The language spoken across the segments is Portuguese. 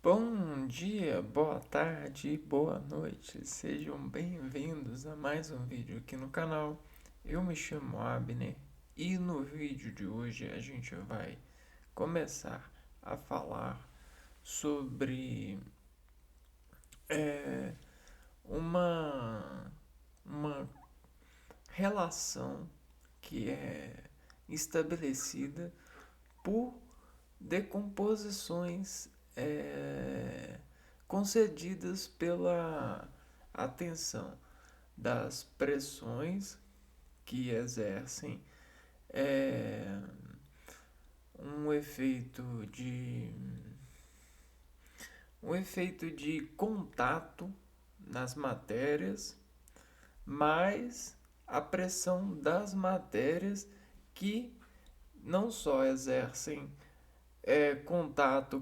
Bom dia, boa tarde, boa noite. Sejam bem-vindos a mais um vídeo aqui no canal. Eu me chamo Abner e no vídeo de hoje a gente vai começar a falar sobre é, uma, uma relação que é estabelecida por decomposições concedidas pela atenção das pressões que exercem é, um efeito de um efeito de contato nas matérias, mais a pressão das matérias que não só exercem contato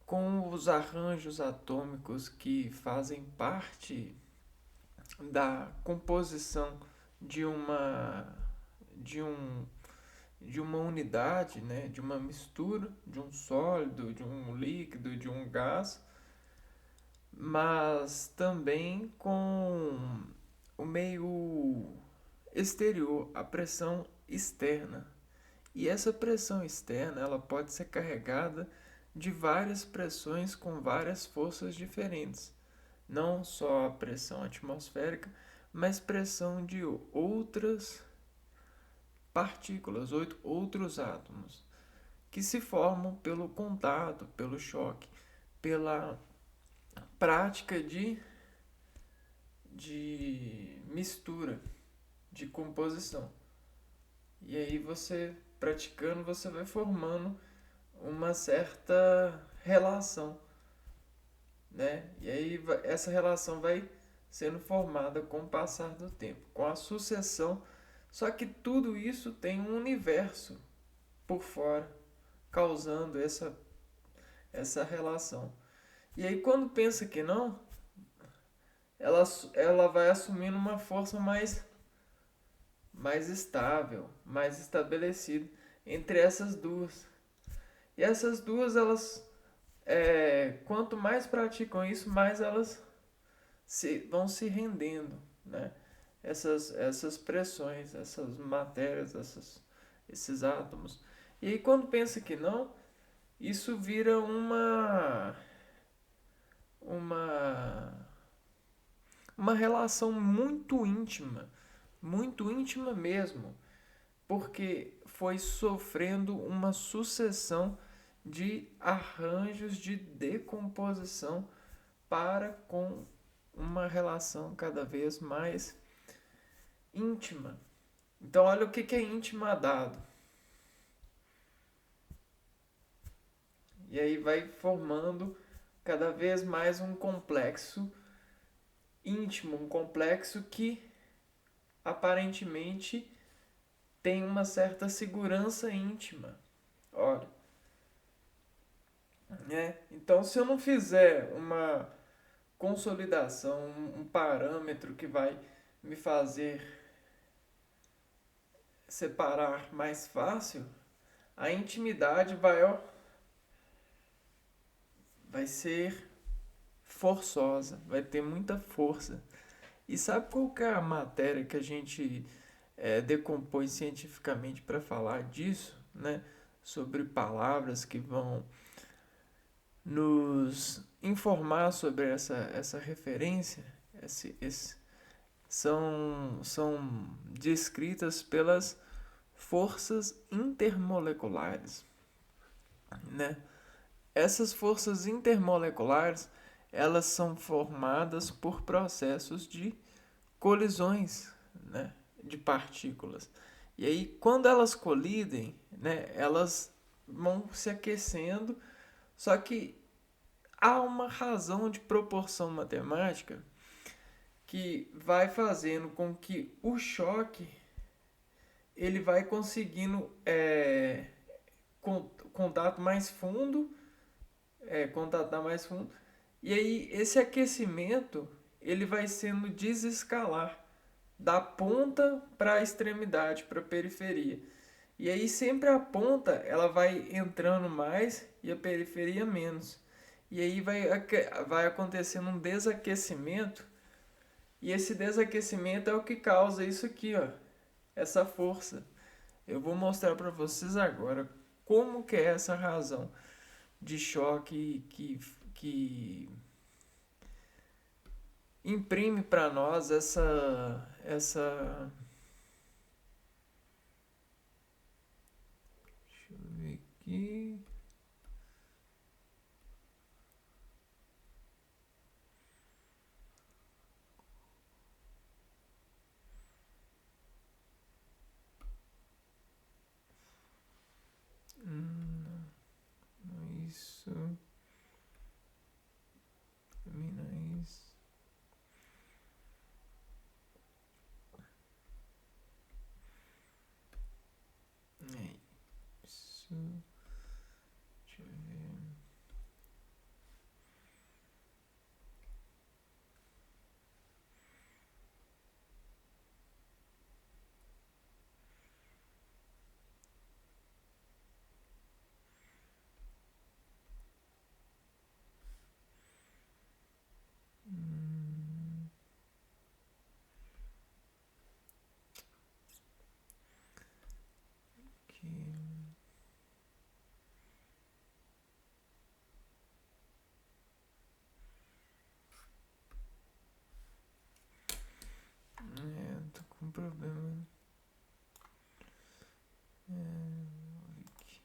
com os arranjos atômicos que fazem parte da composição de uma de um de uma unidade, né, de uma mistura, de um sólido, de um líquido, de um gás, mas também com o meio exterior, a pressão externa. E essa pressão externa, ela pode ser carregada de várias pressões com várias forças diferentes. Não só a pressão atmosférica, mas pressão de outras partículas, outros átomos, que se formam pelo contato, pelo choque, pela prática de mistura, de composição. E aí você praticando, você vai formando uma certa relação, né? E aí essa relação vai sendo formada com o passar do tempo, com a sucessão. Só que tudo isso tem um universo por fora, causando essa relação. E aí quando pensa que não, ela vai assumindo uma força mais estável, mais estabelecida entre essas duas. E essas duas, elas, quanto mais praticam isso, mais elas vão se rendendo, né? Essas pressões, essas matérias, esses átomos. E aí quando pensa que não, isso vira uma, uma relação muito íntima mesmo, porque foi sofrendo uma sucessão de arranjos de decomposição para com uma relação cada vez mais íntima. Então, olha o que é intimadado. E aí vai formando cada vez mais um complexo íntimo, um complexo que aparentemente tem uma certa segurança íntima. Olha, né? Então, se eu não fizer uma consolidação, um parâmetro que vai me fazer separar mais fácil, a intimidade vai ser forçosa, vai ter muita força. E sabe qual que é a matéria que a gente decompõe cientificamente para falar disso, né? Sobre palavras que vão nos informar sobre essa referência, são descritas pelas forças intermoleculares, né? Essas forças intermoleculares, elas são formadas por processos de colisões, né, de partículas. E aí, quando elas colidem, né, elas vão se aquecendo, só que há uma razão de proporção matemática que vai fazendo com que o choque ele vai conseguindo contato mais fundo, contatar mais fundo, e aí esse aquecimento ele vai sendo desescalar da ponta para a extremidade, para a periferia. E aí sempre a ponta ela vai entrando mais e a periferia menos. E aí vai acontecendo um desaquecimento. E esse desaquecimento é o que causa isso aqui, ó, essa força. Eu vou mostrar para vocês agora como que é essa razão de choque que imprime para nós essa. Deixa eu ver aqui. Não é isso. Também não é isso. É isso. Deixa eu ver. Aqui. Tô com um problema. Aqui.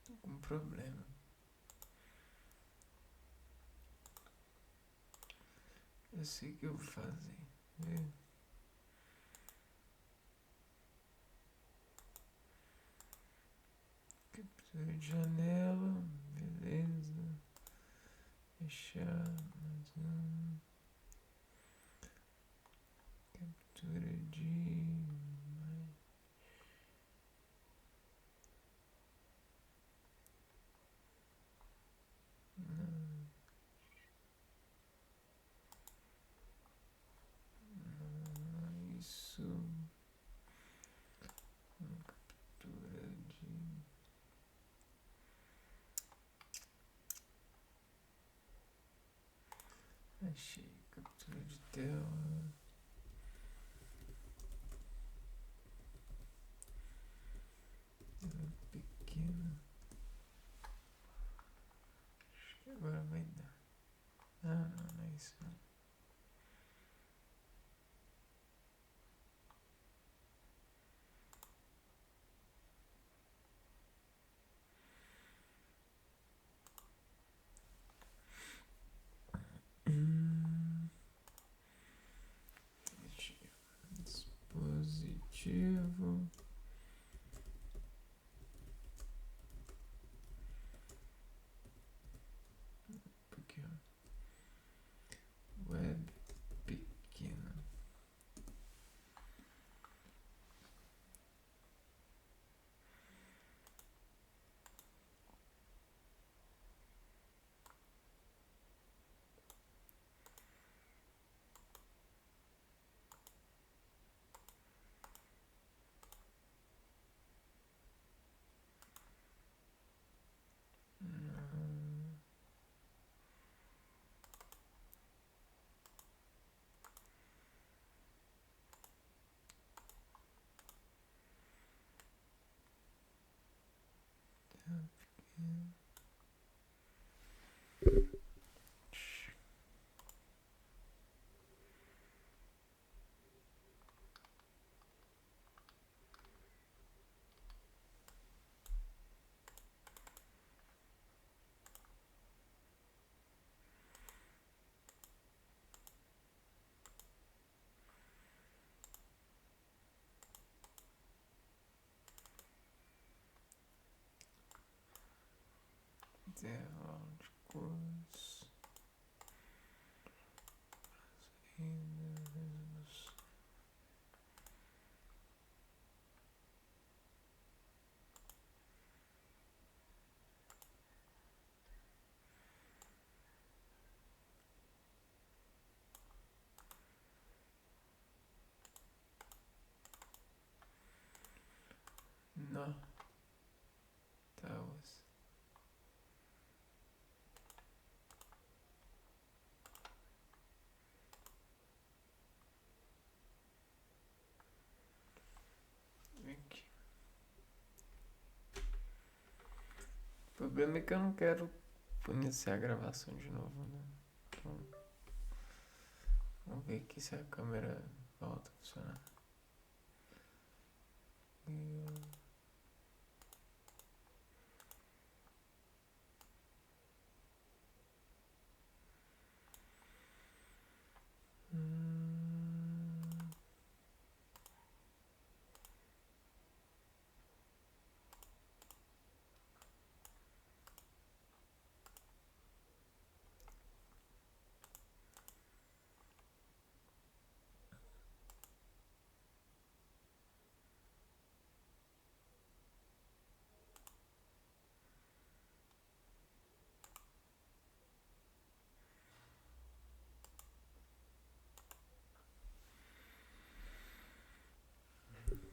Tô com um problema. Eu sei o que eu vou fazer. Captura de janela. Beleza. Fechar. Captura de. Isso. Captura de. Achei. Captura de tela. Tela pequena. Acho que agora vai dar. Ah, não é isso não. intervalo de curso. Não. Tá, aqui. O problema é que eu não quero iniciar a gravação de novo, né? Então, vamos ver aqui se a câmera volta a funcionar.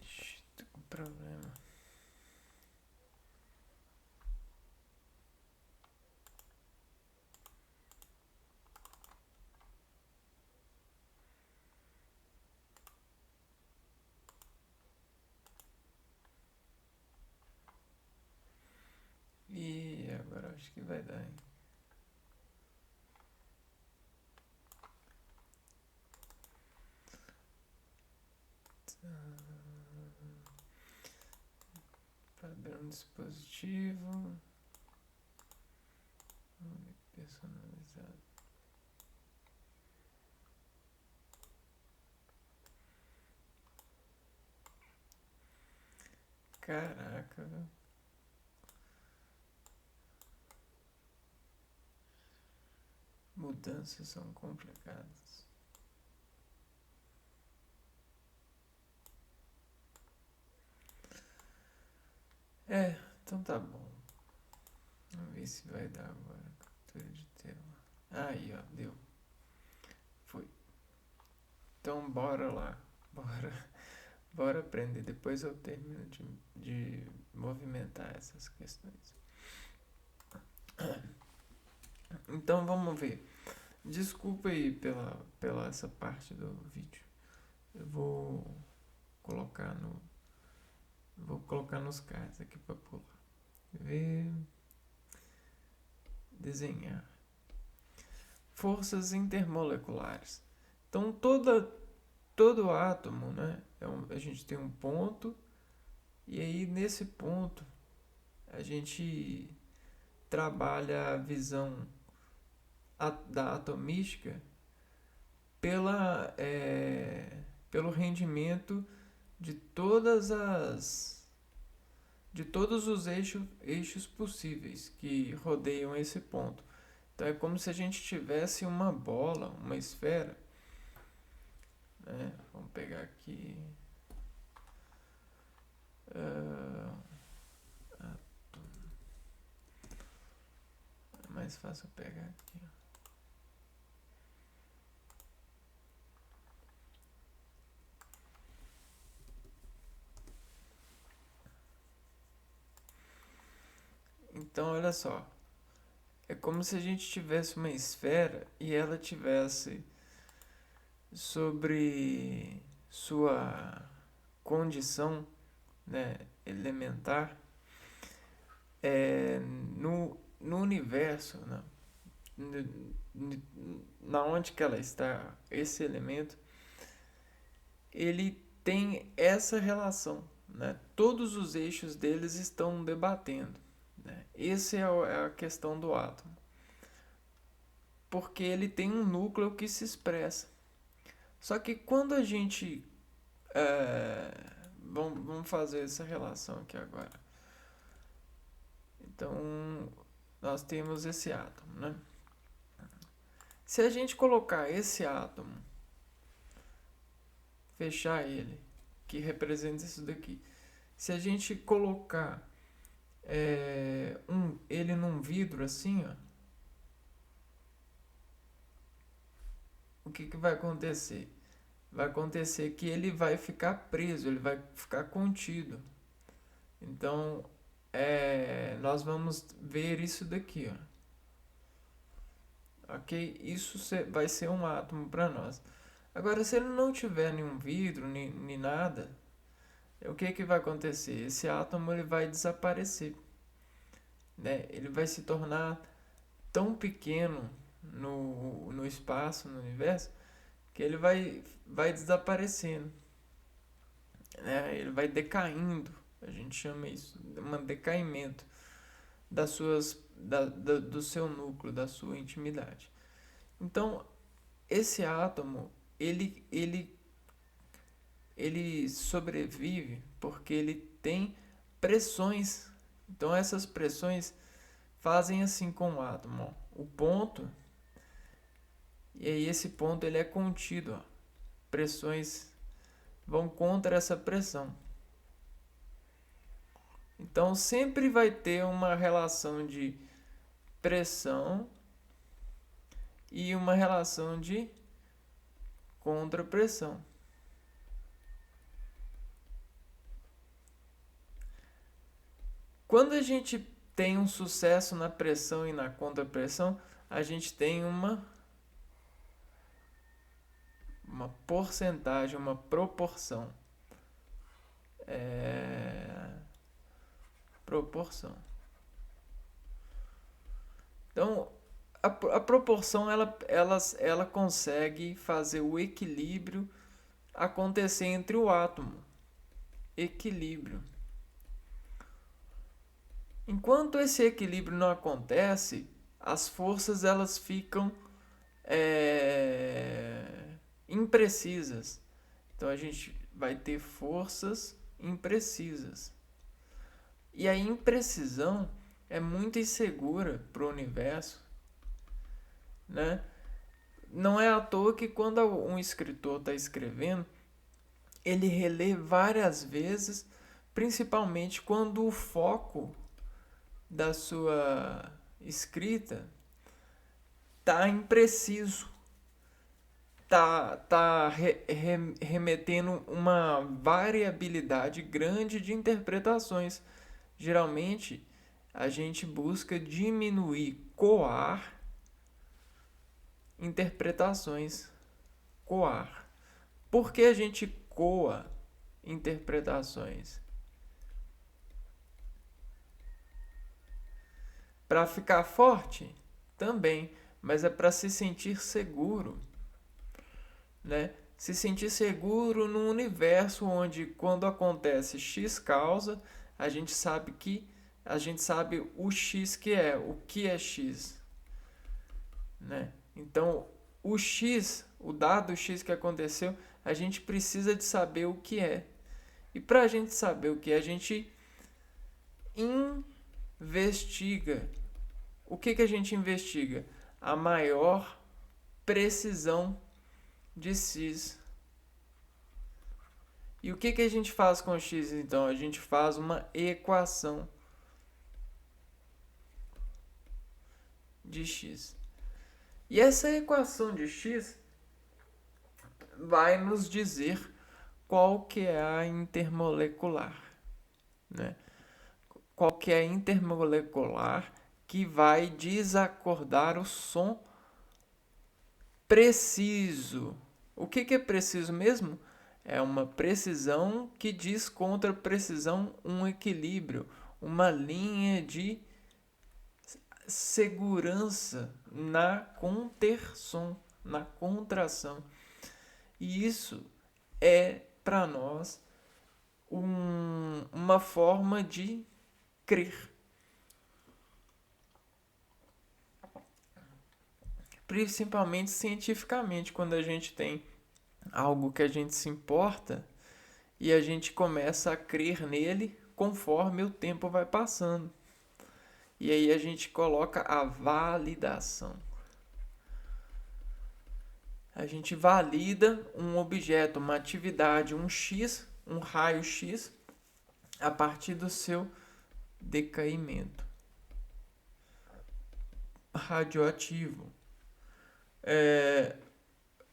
Ixi, tô com problema. E agora acho que vai dar, hein? Padrão dispositivo. Personalizado. Caraca, viu? Mudanças são complicadas. Então tá bom. Vamos ver se vai dar agora. Captura de tela. Aí, ó, deu. Foi. Então bora lá. Bora aprender. Depois eu termino de movimentar essas questões. Então vamos ver. Desculpa aí pela essa parte do vídeo. Eu vou colocar nos cards aqui para pular. Ver. Desenhar. Forças intermoleculares. Então todo átomo, né? A gente tem um ponto, e aí nesse ponto a gente trabalha a visão da atomística pelo rendimento de todos os eixos possíveis que rodeiam esse ponto. Então é como se a gente tivesse uma bola, uma esfera, né? Vamos pegar aqui. É mais fácil pegar aqui. Então olha só. É como se a gente tivesse uma esfera e ela tivesse sobre sua condição, né, elementar, no universo, né, na onde que ela está, esse elemento, ele tem essa relação, né? Todos os eixos deles estão debatendo, né? Essa é a questão do átomo, porque ele tem um núcleo que se expressa. Só que quando a gente vamos fazer essa relação aqui agora. Então, nós temos esse átomo, né? Se a gente colocar esse átomo, fechar ele, que representa isso daqui, se a gente colocar ele num vidro assim, ó, o que vai acontecer? Vai acontecer que ele vai ficar preso, ele vai ficar contido. Então, nós vamos ver isso daqui, ó. Ok? Isso vai ser um átomo para nós. Agora, se ele não tiver nenhum vidro, nem nada, o que vai acontecer? Esse átomo ele vai desaparecer, né? Ele vai se tornar tão pequeno no espaço, no universo, que ele vai desaparecendo, né? Ele vai decaindo. A gente chama isso de um decaimento do seu núcleo, da sua intimidade. Então, esse átomo, ele sobrevive porque ele tem pressões. Então, essas pressões fazem assim com o átomo, ó. O ponto, e aí esse ponto ele é contido, ó. Pressões vão contra essa pressão. Então, sempre vai ter uma relação de pressão e uma relação de contrapressão. Quando a gente tem um sucesso na pressão e na contrapressão, a gente tem uma porcentagem, uma proporção. Proporção. Então, a proporção ela consegue fazer o equilíbrio acontecer entre o átomo. Equilíbrio. Enquanto esse equilíbrio não acontece, as forças elas ficam imprecisas. Então a gente vai ter forças imprecisas. E a imprecisão é muito insegura para o universo, né? Não é à toa que quando um escritor está escrevendo, ele relê várias vezes, principalmente quando o foco da sua escrita tá impreciso, tá remetendo uma variabilidade grande de interpretações. Geralmente a gente busca diminuir, coar interpretações. Coar. Por que a gente coa interpretações? Para ficar forte? Também, mas é para se sentir seguro, né? Se sentir seguro num universo onde quando acontece X causa, a gente sabe o X que é, o que é X, né? Então, o X, o dado X que aconteceu, a gente precisa de saber o que é. E para a gente saber o que é, a gente investiga. O que a gente investiga? A maior precisão de X. E o que a gente faz com X, então? A gente faz uma equação de X. E essa equação de X vai nos dizer qual que é a intermolecular, né? Qual que é a intermolecular que vai desacordar o som preciso. O que é preciso mesmo? É uma precisão que diz contra precisão um equilíbrio, uma linha de segurança na conterção, na contração. E isso é para nós uma forma de crer. Principalmente cientificamente, quando a gente tem algo que a gente se importa e a gente começa a crer nele conforme o tempo vai passando. E aí a gente coloca a validação. A gente valida um objeto, uma atividade, um X, um raio X, a partir do seu decaimento radioativo. É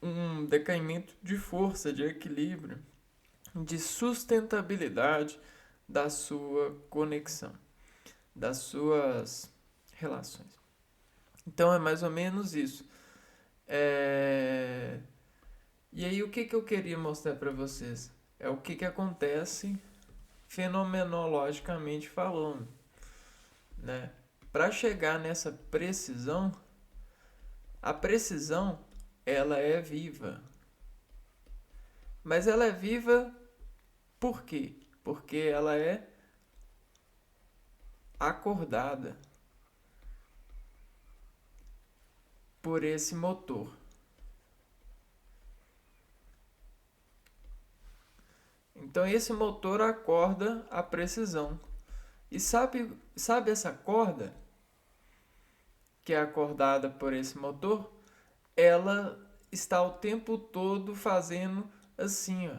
um decaimento de força, de equilíbrio, de sustentabilidade da sua conexão, das suas relações. Então é mais ou menos isso. E aí o que eu queria mostrar para vocês? É o que acontece fenomenologicamente falando, né? Para chegar nessa precisão, a precisão ela é viva. Mas ela é viva por quê? Porque ela é acordada por esse motor. Então esse motor acorda a precisão. E sabe essa corda que é acordada por esse motor? Ela está o tempo todo fazendo assim, ó.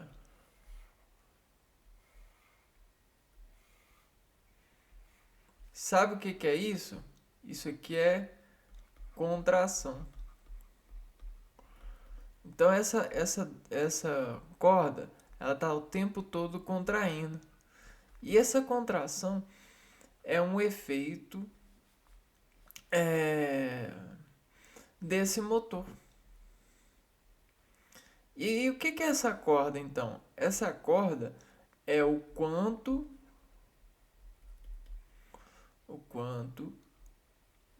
Sabe o que é isso? Isso aqui é contração. Então essa corda, ela está o tempo todo contraindo. E essa contração é um efeito desse motor. E o que é essa corda então? Essa corda é o quanto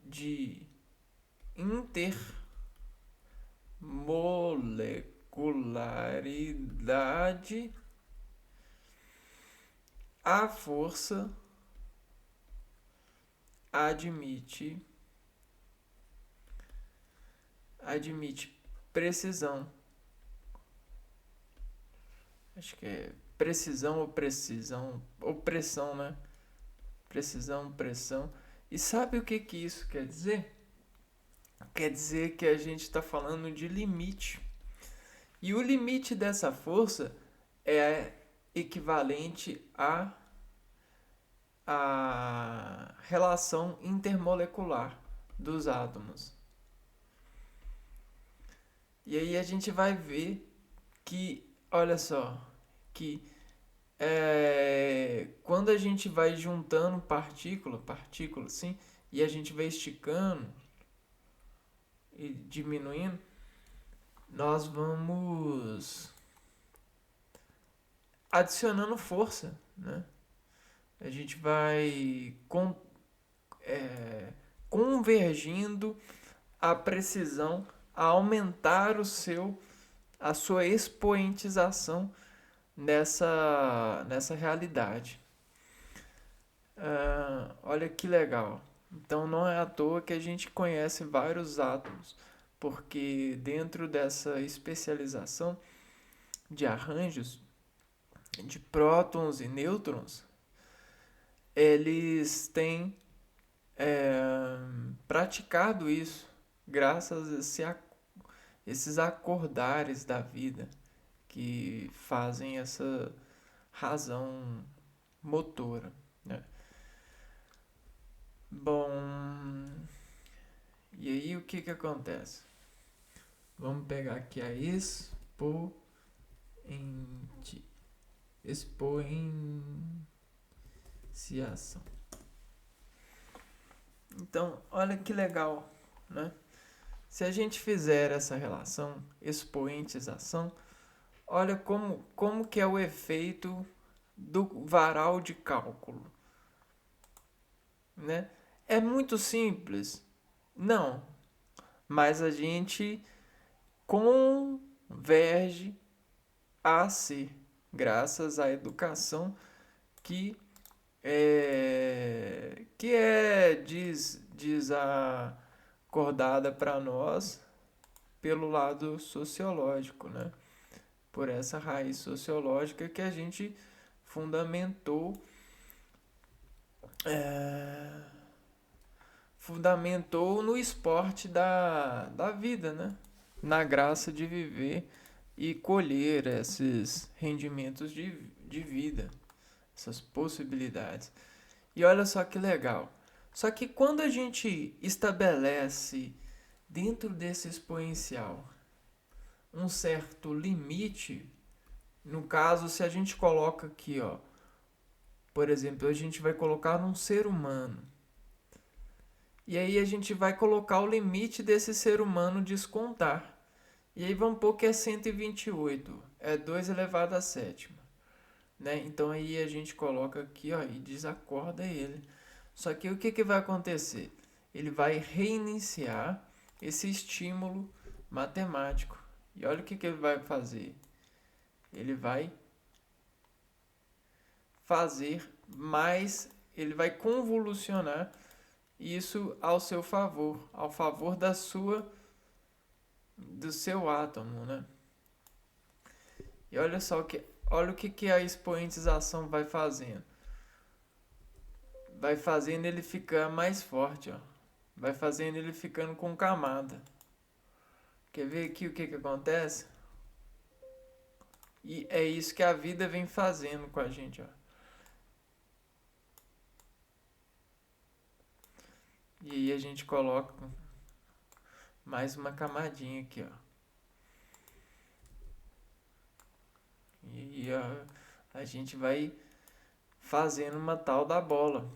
de intermolecularidade a força admite precisão. Acho que é precisão ou pressão, né? Precisão, pressão. E sabe o que isso quer dizer? Quer dizer que a gente está falando de limite. E o limite dessa força é equivalente à relação intermolecular dos átomos. E aí a gente vai ver que, olha só, que quando a gente vai juntando partícula, assim, e a gente vai esticando e diminuindo, nós vamos adicionando força, né? A gente vai convergindo a precisão a aumentar a sua expoentização nessa realidade. Olha que legal. Então não é à toa que a gente conhece vários átomos, porque dentro dessa especialização de arranjos de prótons e nêutrons, eles têm praticado isso graças a esses acordares da vida que fazem essa razão motora, né? Bom, e aí o que acontece? Vamos pegar aqui a expoenciação. Então, olha que legal, né? Se a gente fizer essa relação expoentização, olha como que é o efeito do varal de cálculo, né? É muito simples? Não, mas a gente converge a ser, graças à educação que diz a acordada para nós pelo lado sociológico, né? Por essa raiz sociológica que a gente fundamentou fundamentou no esporte da vida, né? Na graça de viver e colher esses rendimentos de vida, essas possibilidades. E olha só que legal. Só que quando a gente estabelece dentro desse exponencial um certo limite, no caso, se a gente coloca aqui, ó, por exemplo, a gente vai colocar num ser humano. E aí a gente vai colocar o limite desse ser humano descontar. E aí vamos pôr que é 128, é 2 elevado a sétima, né? Então aí a gente coloca aqui, ó, e desacorda ele. Só que o que, que vai acontecer? Ele vai reiniciar esse estímulo matemático. E olha o que, que ele vai fazer. Ele vai fazer mais, ele vai convolucionar isso ao seu favor, ao favor do seu átomo, né? E olha o que a expoentização vai fazendo. Vai fazendo ele ficar mais forte, ó. Vai fazendo ele ficando com camada. Quer ver aqui o que acontece? E é isso que a vida vem fazendo com a gente, ó. E aí a gente coloca mais uma camadinha aqui, ó. E a gente vai fazendo uma tal da bola.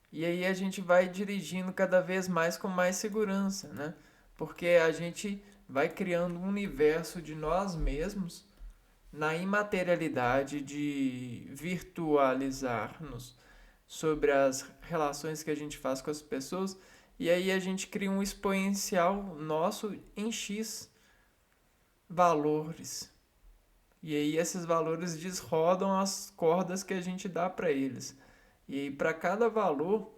E aí a gente vai dirigindo cada vez mais com mais segurança, né? Porque a gente vai criando um universo de nós mesmos na imaterialidade de virtualizar-nos sobre as relações que a gente faz com as pessoas, e aí a gente cria um exponencial nosso em X valores. E aí esses valores desrodam as cordas que a gente dá para eles. E aí para cada valor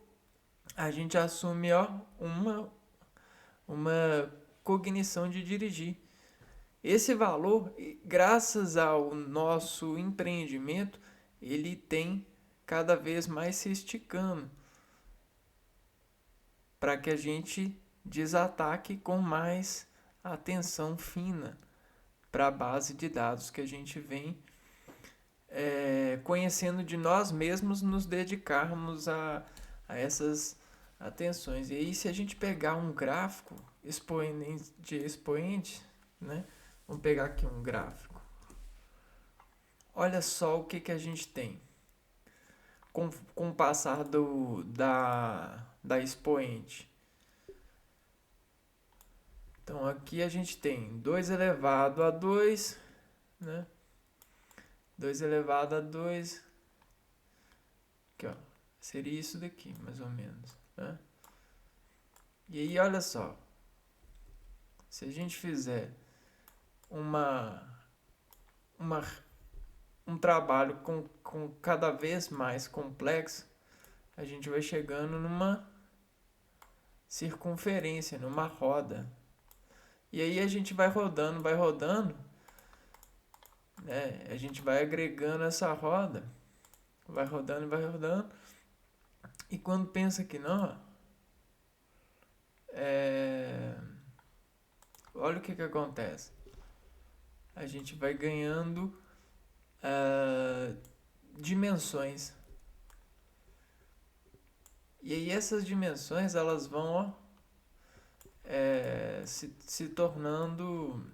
a gente assume, ó, uma cognição de dirigir. Esse valor, graças ao nosso empreendimento, ele tem cada vez mais se esticando para que a gente desataque com mais atenção fina para a base de dados que a gente vem conhecendo de nós mesmos, nos dedicarmos a essas atenções. E aí, se a gente pegar um gráfico de expoente, né? Vamos pegar aqui um gráfico. Olha só o que a gente tem. Com o passar da expoente. Então aqui a gente tem 2 elevado a 2, né? 2 elevado a 2. Aqui, ó. Seria isso daqui, mais ou menos, né? E aí, olha só. Se a gente fizer um trabalho com cada vez mais complexo, a gente vai chegando numa circunferência, numa roda. E aí a gente vai rodando, né? A gente vai agregando essa roda, vai rodando. E quando pensa que não, olha o que acontece. A gente vai ganhando dimensões. E aí essas dimensões elas vão se tornando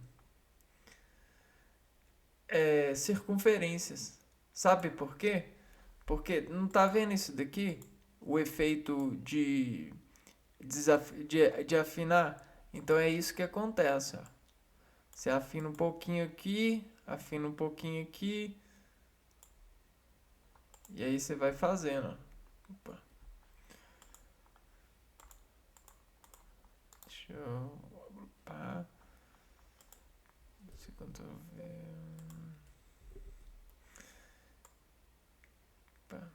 circunferências. Sabe por quê? Porque não tá vendo isso daqui? O efeito de afinar. Então é isso que acontece. Ó. Você afina um pouquinho aqui, afina um pouquinho aqui. E aí você vai fazendo. Ó. Opa. Deixa eu agrupar. Se Ctrl V. Opa.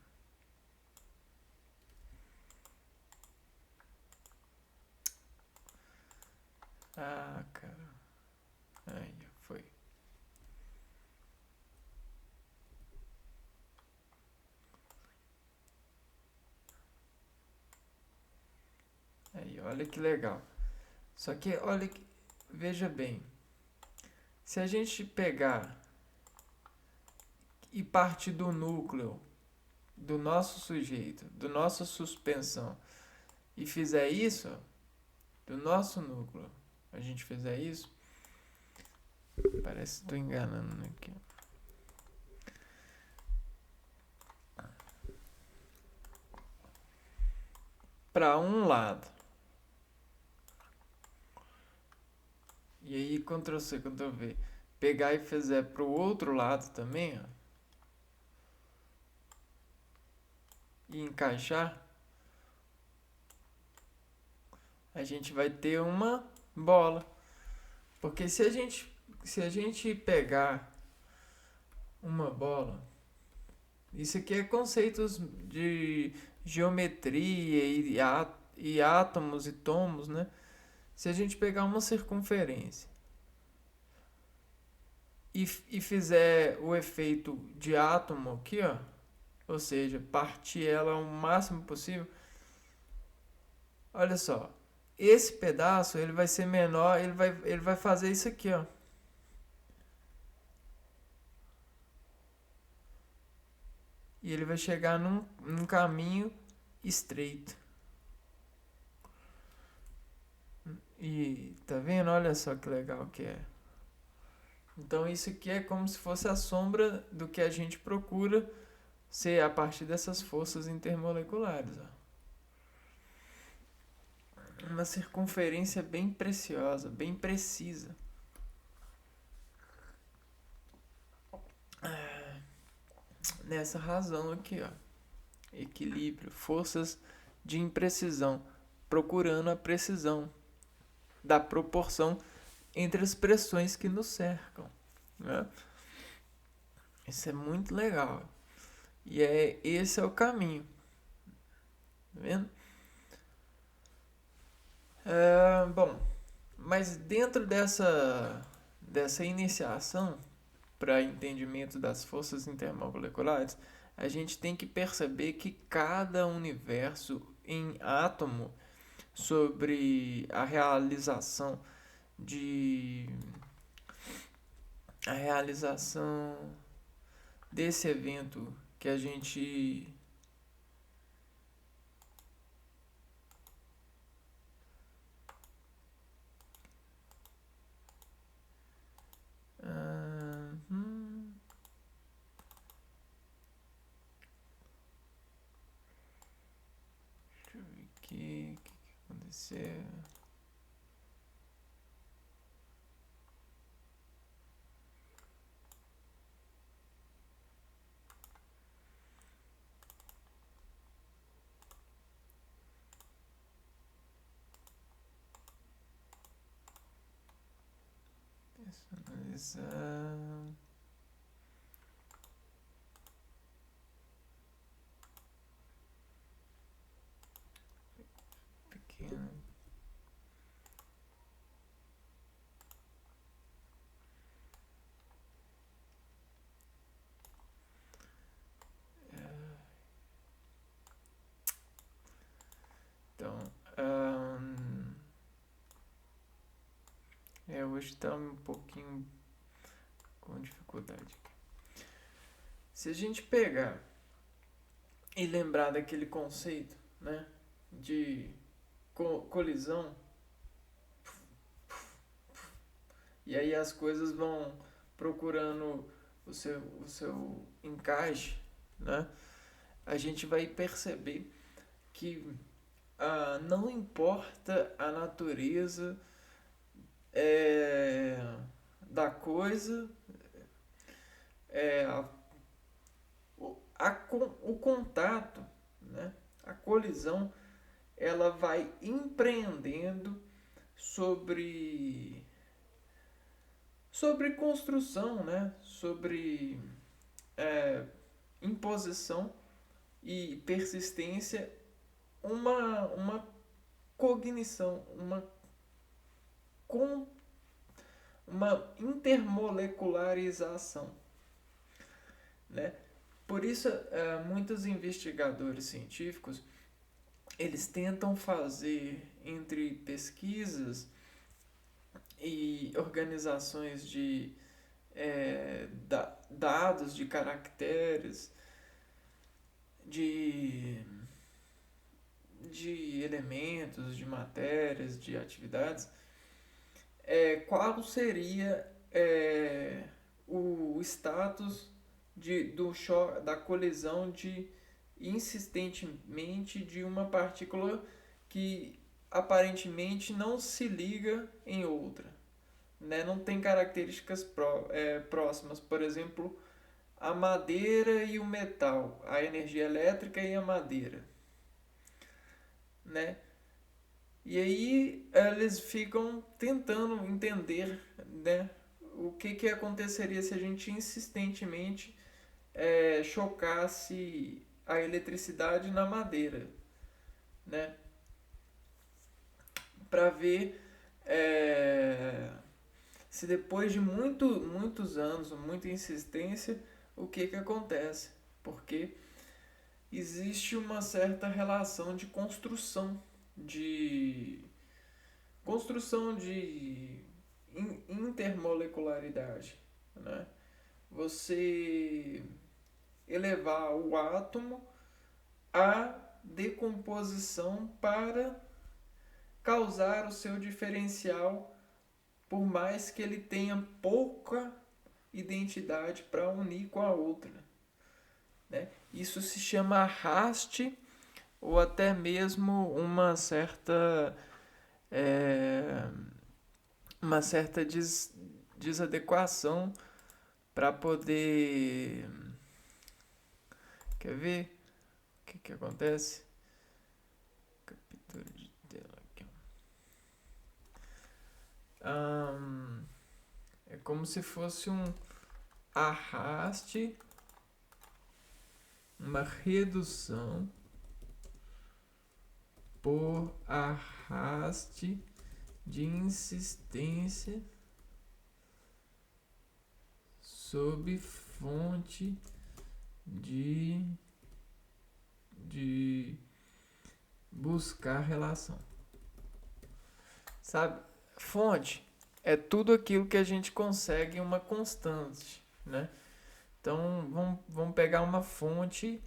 Ah, cara. Aí, foi. olha que legal. Só que, veja bem, se a gente pegar e partir do núcleo do nosso sujeito, do nossa suspensão, e fizer isso, ó, do nosso núcleo, a gente fizer isso, parece que estou enganando aqui. Para um lado. E aí, Ctrl+C, Ctrl+V. Pegar e fizer para o outro lado também, ó. E encaixar. A gente vai ter uma bola. Porque se a gente pegar uma bola, isso aqui é conceitos de geometria e átomos e tomos, né? Se a gente pegar uma circunferência e fizer o efeito de átomo aqui, ó, ou seja, partir ela o máximo possível, olha só, esse pedaço ele vai ser menor, ele vai fazer isso aqui, ó. E ele vai chegar num caminho estreito. E tá vendo? Olha só que legal que é. Então isso aqui é como se fosse a sombra do que a gente procura ser a partir dessas forças intermoleculares. Ó. Uma circunferência bem preciosa, bem precisa. Nessa razão aqui, ó. Equilíbrio, forças de imprecisão, procurando a precisão da proporção entre as pressões que nos cercam. Né? Isso é muito legal. E esse é o caminho. Tá vendo? Bom, mas dentro dessa iniciação para entendimento das forças intermoleculares, a gente tem que perceber que cada universo em átomo sobre a realização desse evento que a gente deixa eu ver aqui o que aconteceu. Personalizar. Pequeno. Então, hoje está um pouquinho com dificuldade aqui. Se a gente pegar e lembrar daquele conceito, né, de colisão, e aí as coisas vão procurando o seu encaixe, né, a gente vai perceber que não importa a natureza da coisa, o contato, né, a colisão, ela vai empreendendo sobre construção, né, sobre imposição e persistência, uma cognição, uma intermolecularização, né? Por isso, muitos investigadores científicos eles tentam fazer entre pesquisas e organizações de dados, de caracteres, de, de elementos, de matérias, de atividades, qual seria o status da colisão insistentemente de uma partícula que aparentemente não se liga em outra, né? Não tem características próximas. Por exemplo, a madeira e o metal, a energia elétrica e a madeira, né? E aí eles ficam tentando entender, né, o que aconteceria se a gente insistentemente chocasse a eletricidade na madeira, né? Para ver se depois de muitos anos, muita insistência, o que acontece. Porque existe uma certa relação de construção de intermolecularidade, né? Você elevar o átomo à decomposição para causar o seu diferencial, por mais que ele tenha pouca identidade para unir com a outra, né? Isso se chama arraste ou até mesmo é, uma certa desadequação para poder. Quer ver o que acontece? Captura de tela aqui. É como se fosse um arraste, uma redução por arraste de insistência sob fonte de buscar relação. Sabe? Fonte é tudo aquilo que a gente consegue em uma constante, né? Então, vamos pegar uma fonte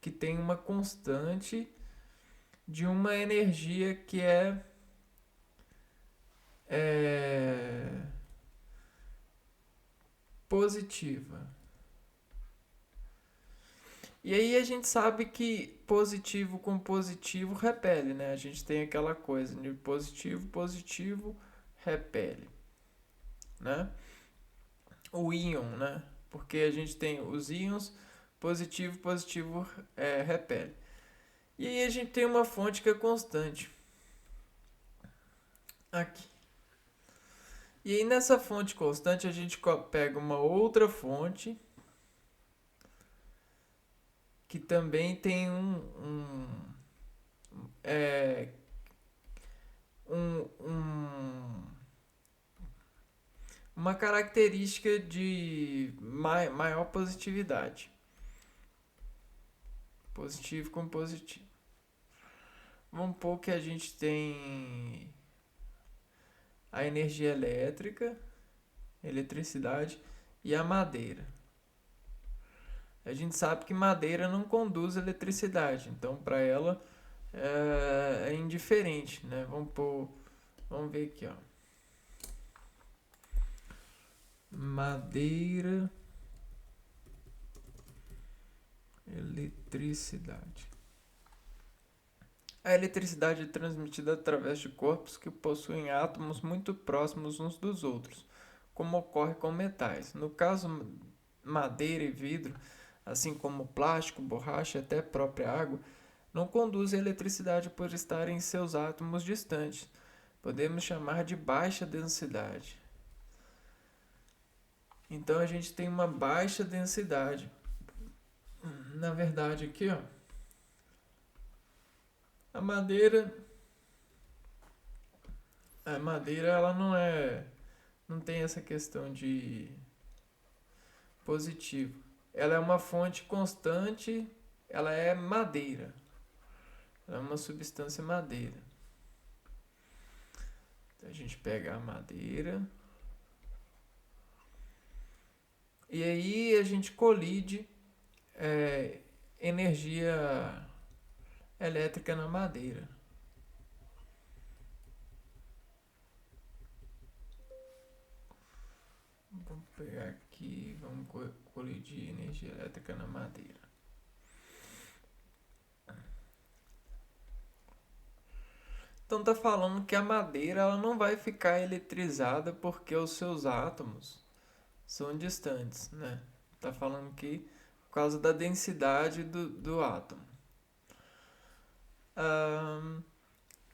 que tem uma constante de uma energia que é positiva. E aí a gente sabe que positivo com positivo repele, né? A gente tem aquela coisa de positivo repele, né? O íon, né? Porque a gente tem os íons, positivo repele. E aí a gente tem uma fonte que é constante. Aqui. E aí nessa fonte constante a gente pega uma outra fonte que também tem uma característica de maior positividade. Positivo com positivo. Vamos pôr que a gente tem a energia elétrica, eletricidade e a madeira. A gente sabe que madeira não conduz eletricidade, então para ela é indiferente, né? Vamos ver aqui, ó. Madeira, eletricidade. A eletricidade é transmitida através de corpos que possuem átomos muito próximos uns dos outros, como ocorre com metais. No caso, madeira e vidro, assim como plástico, borracha e até própria água, não conduzem eletricidade por estarem em seus átomos distantes. Podemos chamar de baixa densidade. Então a gente tem uma baixa densidade. Na verdade aqui, ó, a madeira ela não tem essa questão de positivo. Ela é uma fonte constante, ela é madeira. Ela é uma substância madeira. Então, a gente pega a madeira e aí a gente colide energia elétrica na madeira. Vamos pegar aqui, vamos colidir energia elétrica na madeira. Então tá falando que a madeira ela não vai ficar eletrizada porque os seus átomos são distantes, né? Tá falando que por causa da densidade do átomo.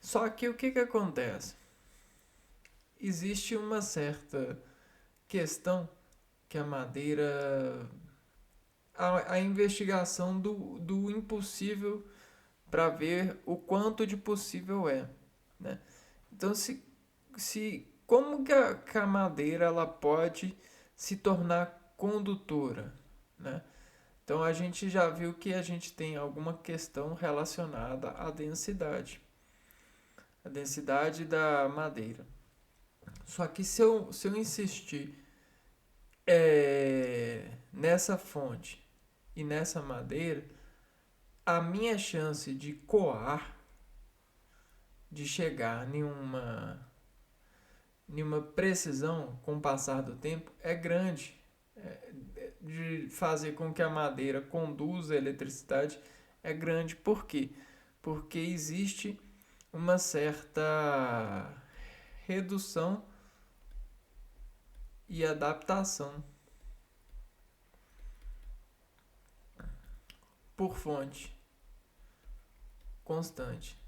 Só que o que acontece? Existe uma certa questão que a madeira. A investigação do impossível para ver o quanto de possível é, né? Então, como que a madeira ela pode se tornar condutora, né? Então, a gente já viu que a gente tem alguma questão relacionada à densidade, a densidade da madeira. Só que se eu insistir nessa fonte e nessa madeira, a minha chance de coar, de chegar em uma precisão com o passar do tempo é grande. De fazer com que a madeira conduza a eletricidade é grande. Por quê? Porque existe uma certa redução e adaptação por fonte constante,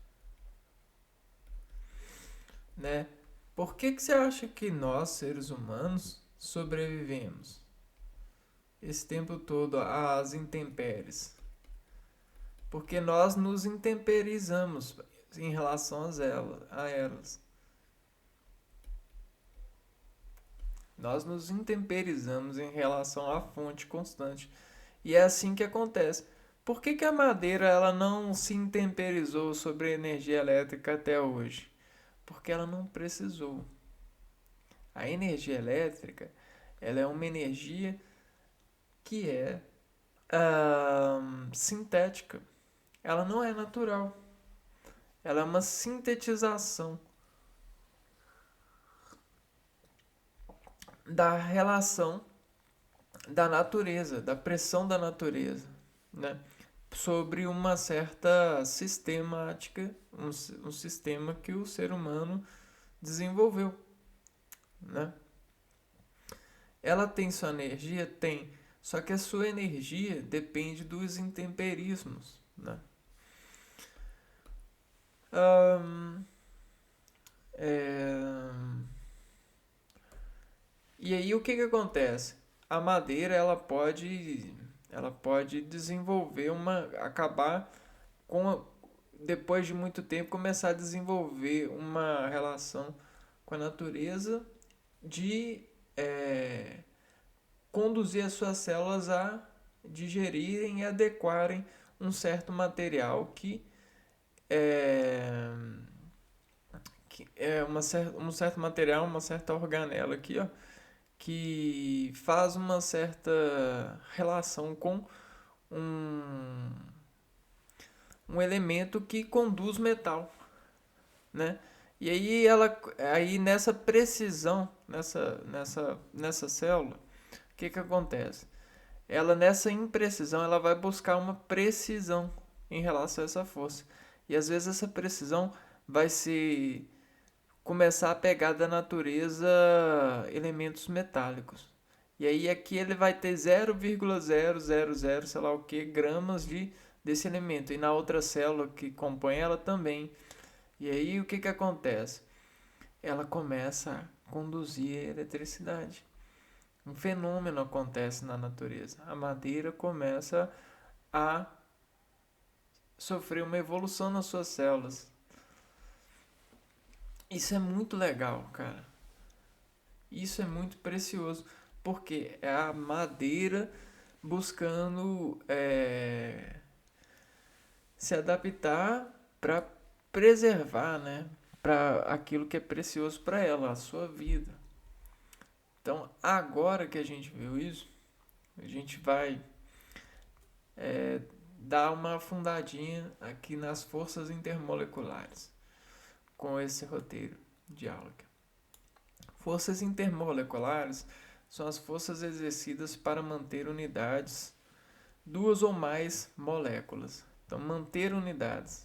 né? Por que você acha que nós, seres humanos, sobrevivemos esse tempo todo às intempéries? Porque nós nos intemperizamos em relação a elas. Nós nos intemperizamos em relação à fonte constante. E é assim que acontece. Por que a madeira ela não se intemperizou sobre a energia elétrica até hoje? Porque ela não precisou. A energia elétrica ela é uma energia que é sintética. Ela não é natural. Ela é uma sintetização da relação da natureza, da pressão da natureza, né? Sobre uma certa sistemática, um sistema que o ser humano desenvolveu, né? Ela tem sua energia? Tem. Só que a sua energia depende dos intemperismos, né? E aí o que acontece? A madeira ela pode desenvolver acabar com depois de muito tempo começar a desenvolver uma relação com a natureza de conduzir as suas células a digerirem e adequarem um certo material que é um certo material, uma certa organela aqui, ó, que faz uma certa relação com um, um elemento que conduz metal, né? E aí nessa precisão, nessa célula, o que acontece? Ela nessa imprecisão, ela vai buscar uma precisão em relação a essa força. E às vezes essa precisão vai se começar a pegar da natureza elementos metálicos. E aí aqui ele vai ter 0,000, sei lá o que, gramas desse elemento. E na outra célula que compõe ela também. E aí o que acontece? Ela começa a conduzir a eletricidade. Um fenômeno acontece na natureza. A madeira começa a sofrer uma evolução nas suas células. Isso é muito legal, cara. Isso é muito precioso. Porque é a madeira buscando se adaptar para preservar, né, para aquilo que é precioso para ela, a sua vida. Então, agora que a gente viu isso, a gente vai dar uma afundadinha aqui nas forças intermoleculares com esse roteiro de aula. Forças intermoleculares são as forças exercidas para manter unidades, duas ou mais moléculas. Então, manter unidades.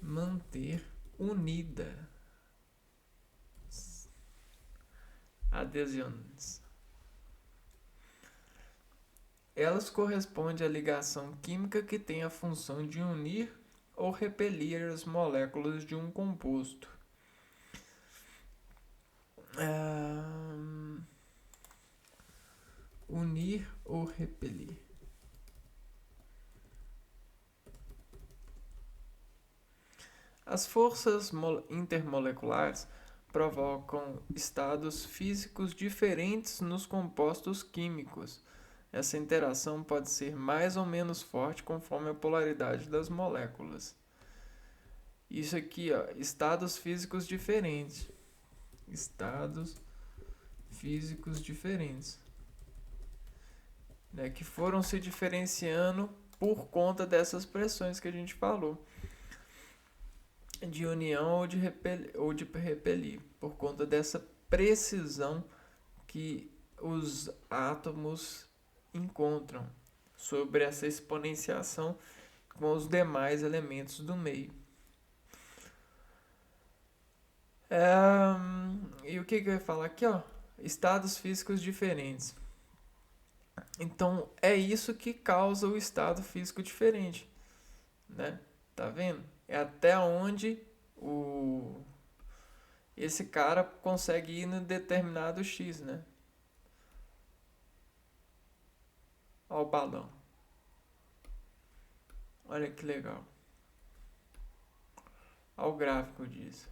Manter unida. Adesões. Elas correspondem à ligação química que tem a função de unir ou repelir as moléculas de um composto. Unir ou repelir. As forças intermoleculares provocam estados físicos diferentes nos compostos químicos. Essa interação pode ser mais ou menos forte conforme a polaridade das moléculas. Isso aqui, ó, estados físicos diferentes. Estados físicos diferentes, né, que foram se diferenciando por conta dessas pressões que a gente falou, de união ou de repelir, por conta dessa precisão que os átomos encontram sobre essa exponenciação com os demais elementos do meio. E o que eu ia falar aqui, ó? Estados físicos diferentes. Então, é isso que causa o estado físico diferente, né? Tá vendo? É até onde esse cara consegue ir no determinado X, né? Olha o balão. Olha que legal. Olha o gráfico disso.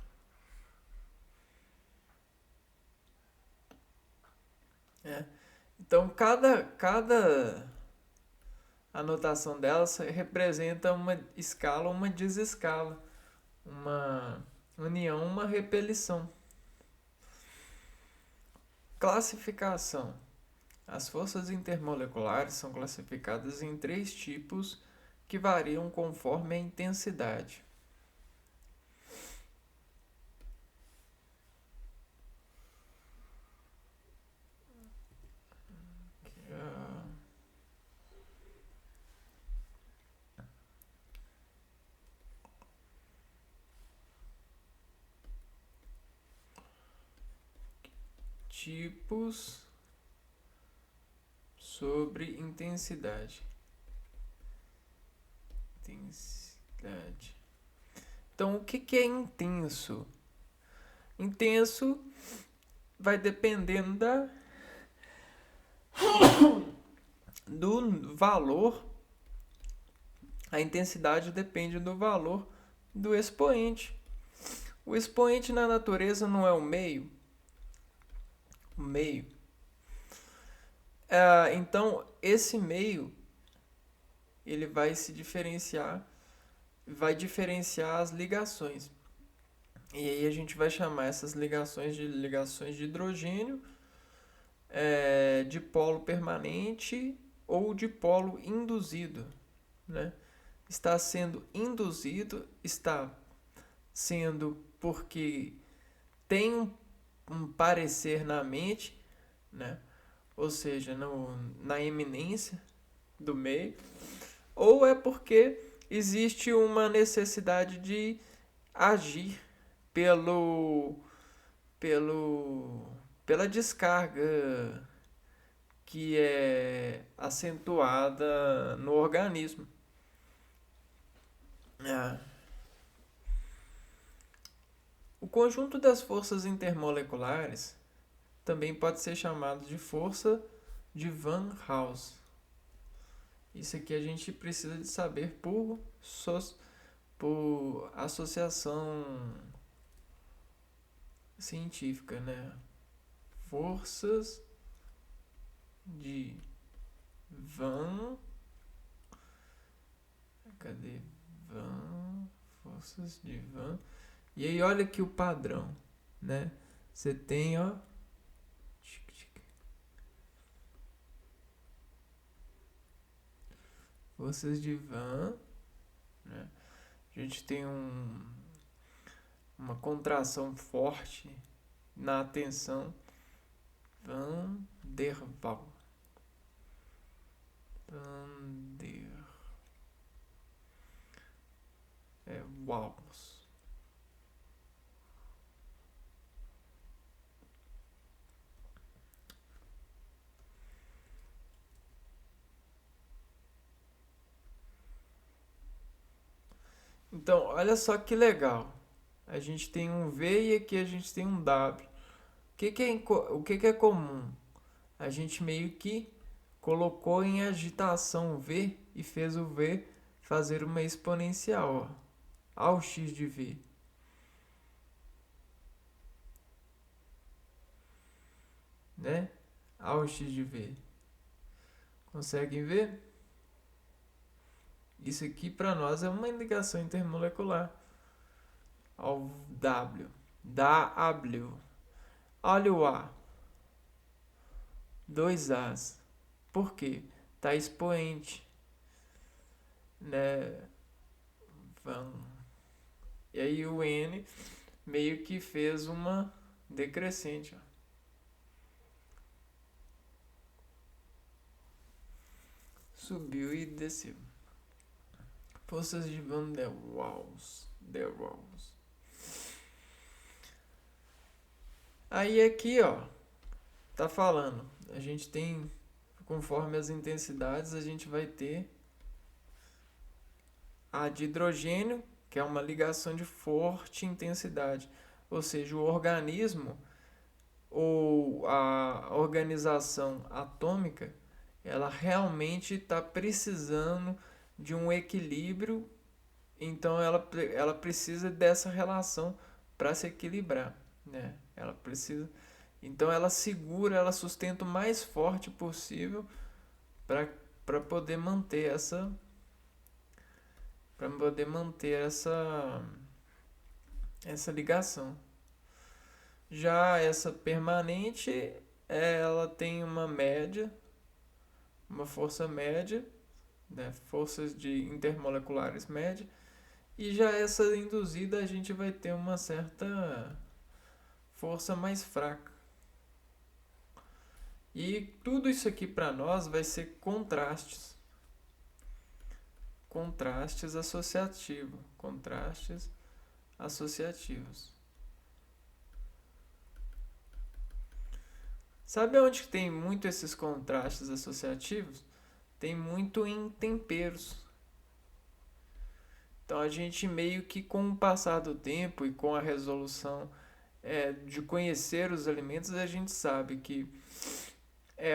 Então, cada anotação delas representa uma escala, uma desescala, uma união, uma repelição. Classificação. As forças intermoleculares são classificadas em 3 tipos que variam conforme a intensidade. Tipos sobre intensidade. Então, o que é intenso? Intenso vai dependendo do valor. A intensidade depende do valor do expoente. O expoente na natureza não é o meio. O meio. Então, esse meio ele vai se diferenciar, vai diferenciar as ligações. E aí a gente vai chamar essas ligações de hidrogênio, de polo permanente ou de polo induzido, né? Está sendo induzido, está sendo porque tem um parecer na mente, né? Ou seja, na eminência do meio, ou é porque existe uma necessidade de agir pela descarga que é acentuada no organismo. O conjunto das forças intermoleculares também pode ser chamado de força de Van House. Isso aqui a gente precisa de saber por associação científica, né? Forças de Van. Cadê? Van. Forças de van. E aí olha aqui o padrão, né? Você tem, ó. Forças de van, né? A gente tem uma contração forte na atenção. Van der Waal. Van der Waals. Então, olha só que legal. A gente tem um V e aqui a gente tem um W. O que é comum? A gente meio que colocou em agitação V e fez o V fazer uma exponencial, ó, ao x de V. Né? Ao x de V. Conseguem ver? Isso aqui para nós é uma ligação intermolecular ao W. W. Olha o A. 2 As. Por quê? Tá expoente. Né? E aí o N meio que fez uma decrescente. Ó. Subiu e desceu. Forças de Van der Waals. Aí aqui, ó, tá falando. A gente tem, conforme as intensidades, a gente vai ter a de hidrogênio, que é uma ligação de forte intensidade. Ou seja, o organismo ou a organização atômica, ela realmente está precisando de um equilíbrio, então ela precisa dessa relação para se equilibrar, né? Ela precisa, então ela segura, ela sustenta o mais forte possível para poder manter essa ligação. Já essa permanente, ela tem uma média, uma força média, né? Forças de intermoleculares média. E já essa induzida a gente vai ter uma certa força mais fraca. E tudo isso aqui para nós vai ser contrastes. Contrastes associativos. Contrastes associativos. Sabe onde tem muito esses contrastes associativos? Tem muito em temperos. Então a gente meio que com o passar do tempo e com a resolução de conhecer os alimentos, a gente sabe que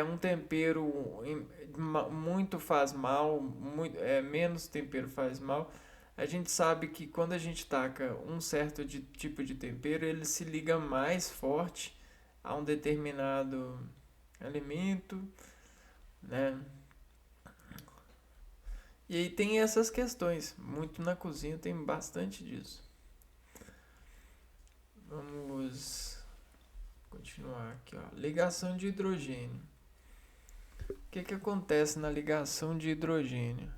um tempero muito faz mal, menos tempero faz mal. A gente sabe que quando a gente taca um certo tipo de tempero, ele se liga mais forte a um determinado alimento, né? E aí tem essas questões. Muito na cozinha tem bastante disso. Vamos continuar aqui, ó. Ligação de hidrogênio. O que acontece na ligação de hidrogênio?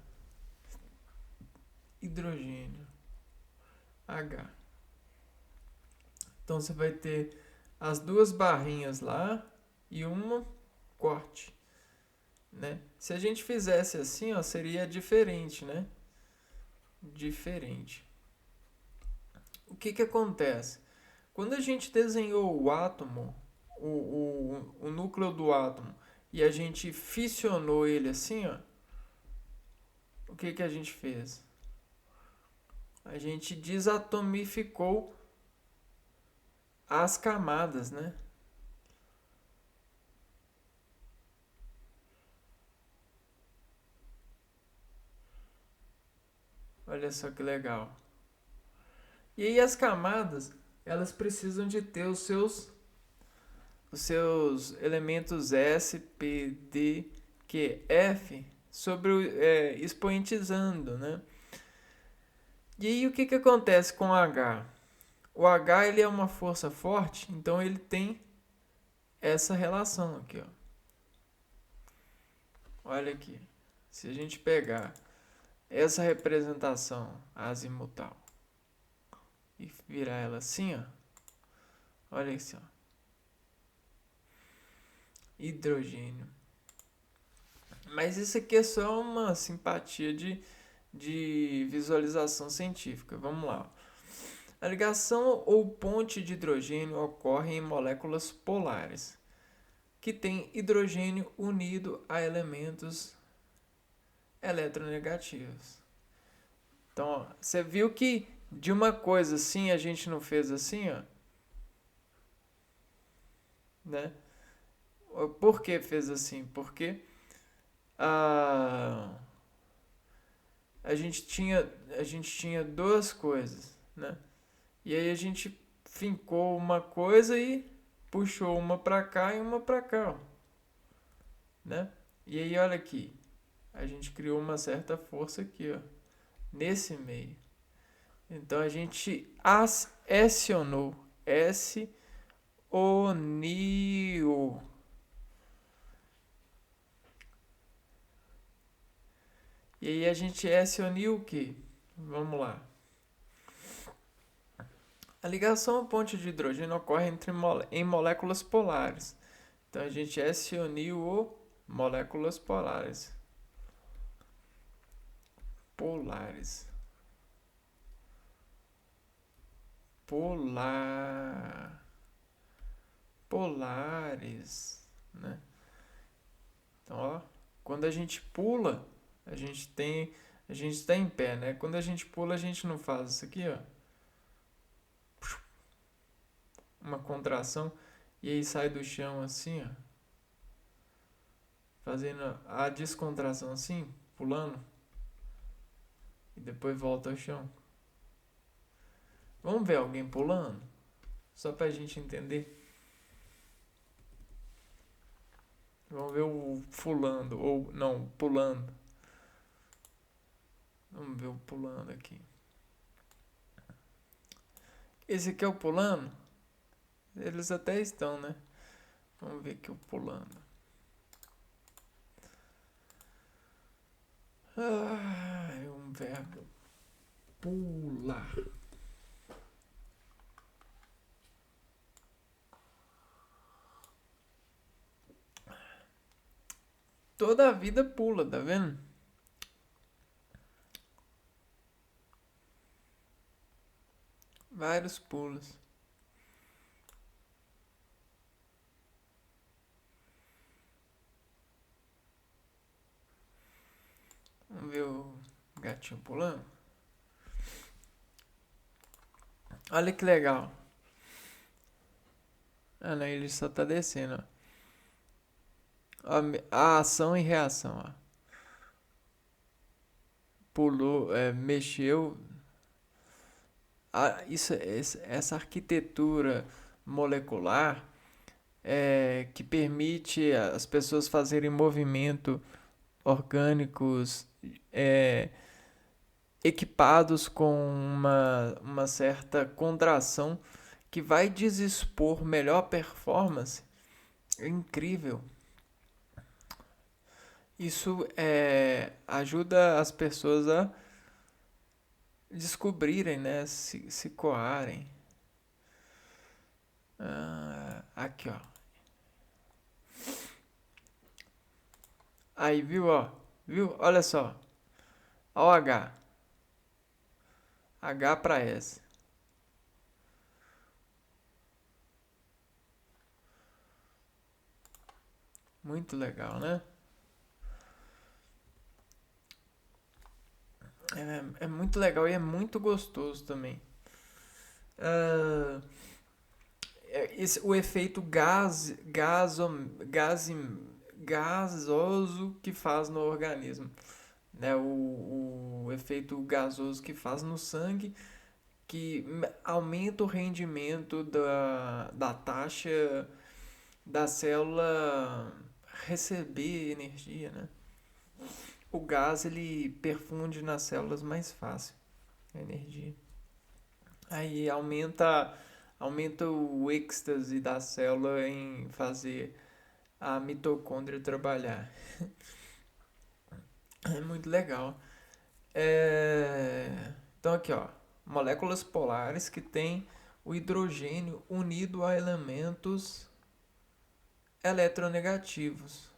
Hidrogênio. H. Então você vai ter as duas barrinhas lá e uma corte, né? Se a gente fizesse assim, ó, seria diferente, né? Diferente. O que acontece? Quando a gente desenhou o átomo, o núcleo do átomo, e a gente fissionou ele assim, ó, o que a gente fez? A gente desatomificou as camadas, né? Olha só que legal. E aí as camadas, elas precisam de ter os seus elementos S, P, D, que F sobre expoentizando, né? E aí o que acontece com o H? O H ele é uma força forte, então ele tem essa relação aqui, ó. Olha aqui. Se a gente pegar essa representação azimutal e virar ela assim, ó. Olha isso, ó. Hidrogênio. Mas isso aqui é só uma simpatia de visualização científica. Vamos lá. A ligação ou ponte de hidrogênio ocorre em moléculas polares, que têm hidrogênio unido a elementos eletronegativos. Então, ó, você viu que de uma coisa assim a gente não fez assim, ó, né? Por que fez assim? Porque a, a gente tinha duas coisas, né? E aí a gente fincou uma coisa e puxou uma para cá e uma para cá, ó, né? E aí olha aqui, a gente criou uma certa força aqui, ó, nesse meio. Então a gente acionou, S-O-N-I-O. E aí a gente acionou o quê? Vamos lá. A ligação à ponte de hidrogênio ocorre em moléculas polares. Então a gente acionou moléculas polares. Polares. Polares, né? Então, ó, quando a gente pula, a gente está em pé, né? Quando a gente pula, a gente não faz isso aqui, ó, uma contração e aí sai do chão assim, ó, fazendo a descontração assim, pulando e depois volta ao chão. Vamos ver alguém pulando? Só pra gente entender. Vamos ver o fulando, ou não, pulando. Vamos ver o pulando aqui. Esse aqui é o pulando? Eles até estão, né? Vamos ver aqui o pulando. É um verbo. Pular. Toda a vida pula, tá vendo? Vários pulos. Vamos ver o gatinho pulando. Olha que legal. Ah, não, ele só tá descendo, ó. A ação e reação, ó. Pulou, mexeu. Essa arquitetura molecular que permite as pessoas fazerem movimento orgânicos equipados com uma certa contração que vai dispor melhor performance. É incrível. Isso ajuda as pessoas a descobrirem, né? Se coarem. Aqui, ó. Aí, viu, ó? Viu? Olha só. Ó o H. H para S. Muito legal, né? É muito legal e é muito gostoso também. O efeito gasoso que faz no organismo, né? O efeito gasoso que faz no sangue, que aumenta o rendimento da taxa da célula receber energia, né? O gás ele perfunde nas células mais fácil a energia. Aí aumenta o êxtase da célula em fazer a mitocôndria trabalhar. É muito legal. Então aqui, ó, moléculas polares que têm o hidrogênio unido a elementos eletronegativos.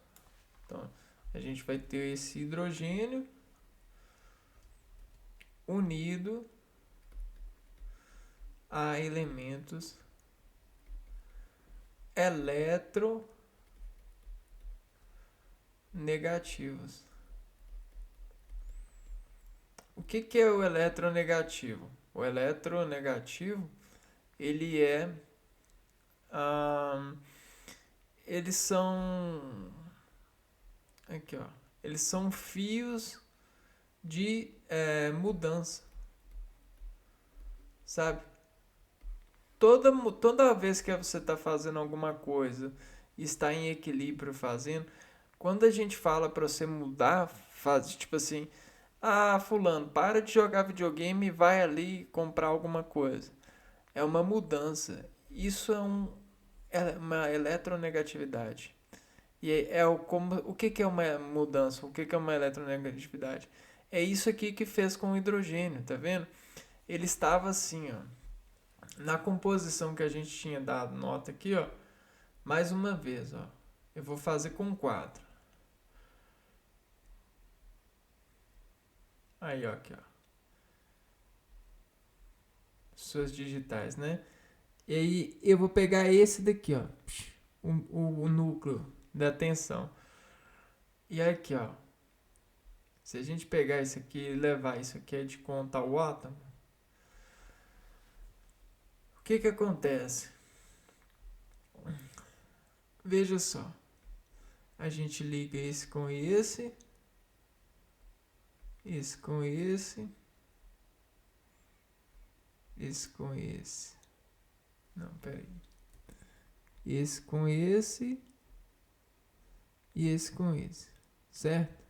Então, a gente vai ter esse hidrogênio unido a elementos eletronegativos. O que é o eletronegativo? O eletronegativo, ele é... eles são... Aqui, ó. Eles são fios de mudança. Sabe? Toda vez que você está fazendo alguma coisa e está em equilíbrio fazendo, quando a gente fala para você mudar, faz tipo assim, fulano, para de jogar videogame e vai ali comprar alguma coisa. É uma mudança. Isso é uma eletronegatividade. E o que é uma mudança? O que é uma eletronegatividade? É isso aqui que fez com o hidrogênio, tá vendo? Ele estava assim, ó. Na composição que a gente tinha dado nota aqui, ó. Mais uma vez, ó. Eu vou fazer com 4. Aí, ó, aqui, ó. Suas digitais, né? E aí eu vou pegar esse daqui, ó. O núcleo da tensão. E aqui, ó. Se a gente pegar isso aqui e levar isso aqui de conta ao átomo, o que acontece? Veja só. A gente liga esse com esse com esse com esse. Não, peraí. Esse com esse e esse com esse, certo?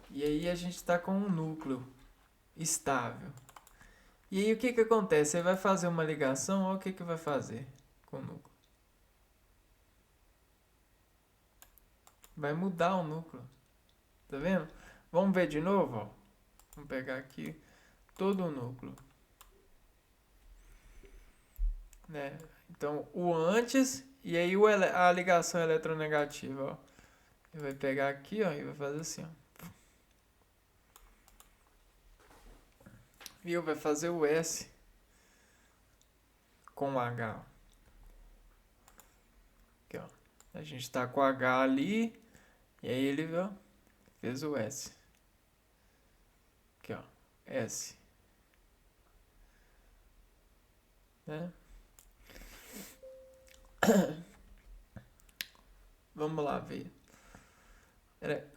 E aí a gente está com um núcleo estável. E aí o que acontece? Você vai fazer uma ligação, olha o que vai fazer com o núcleo. Vai mudar o núcleo. Tá vendo? Vamos ver de novo, ó. Vamos pegar aqui todo o núcleo. Né? Então, o antes e aí a ligação eletronegativa, ó. Ele vai pegar aqui, ó, e vai fazer assim, ó. E vai fazer o S com o H. Aqui, ó. A gente tá com o H ali e aí ele, ó, fez o S. Aqui, ó. S. Né? Vamos lá ver.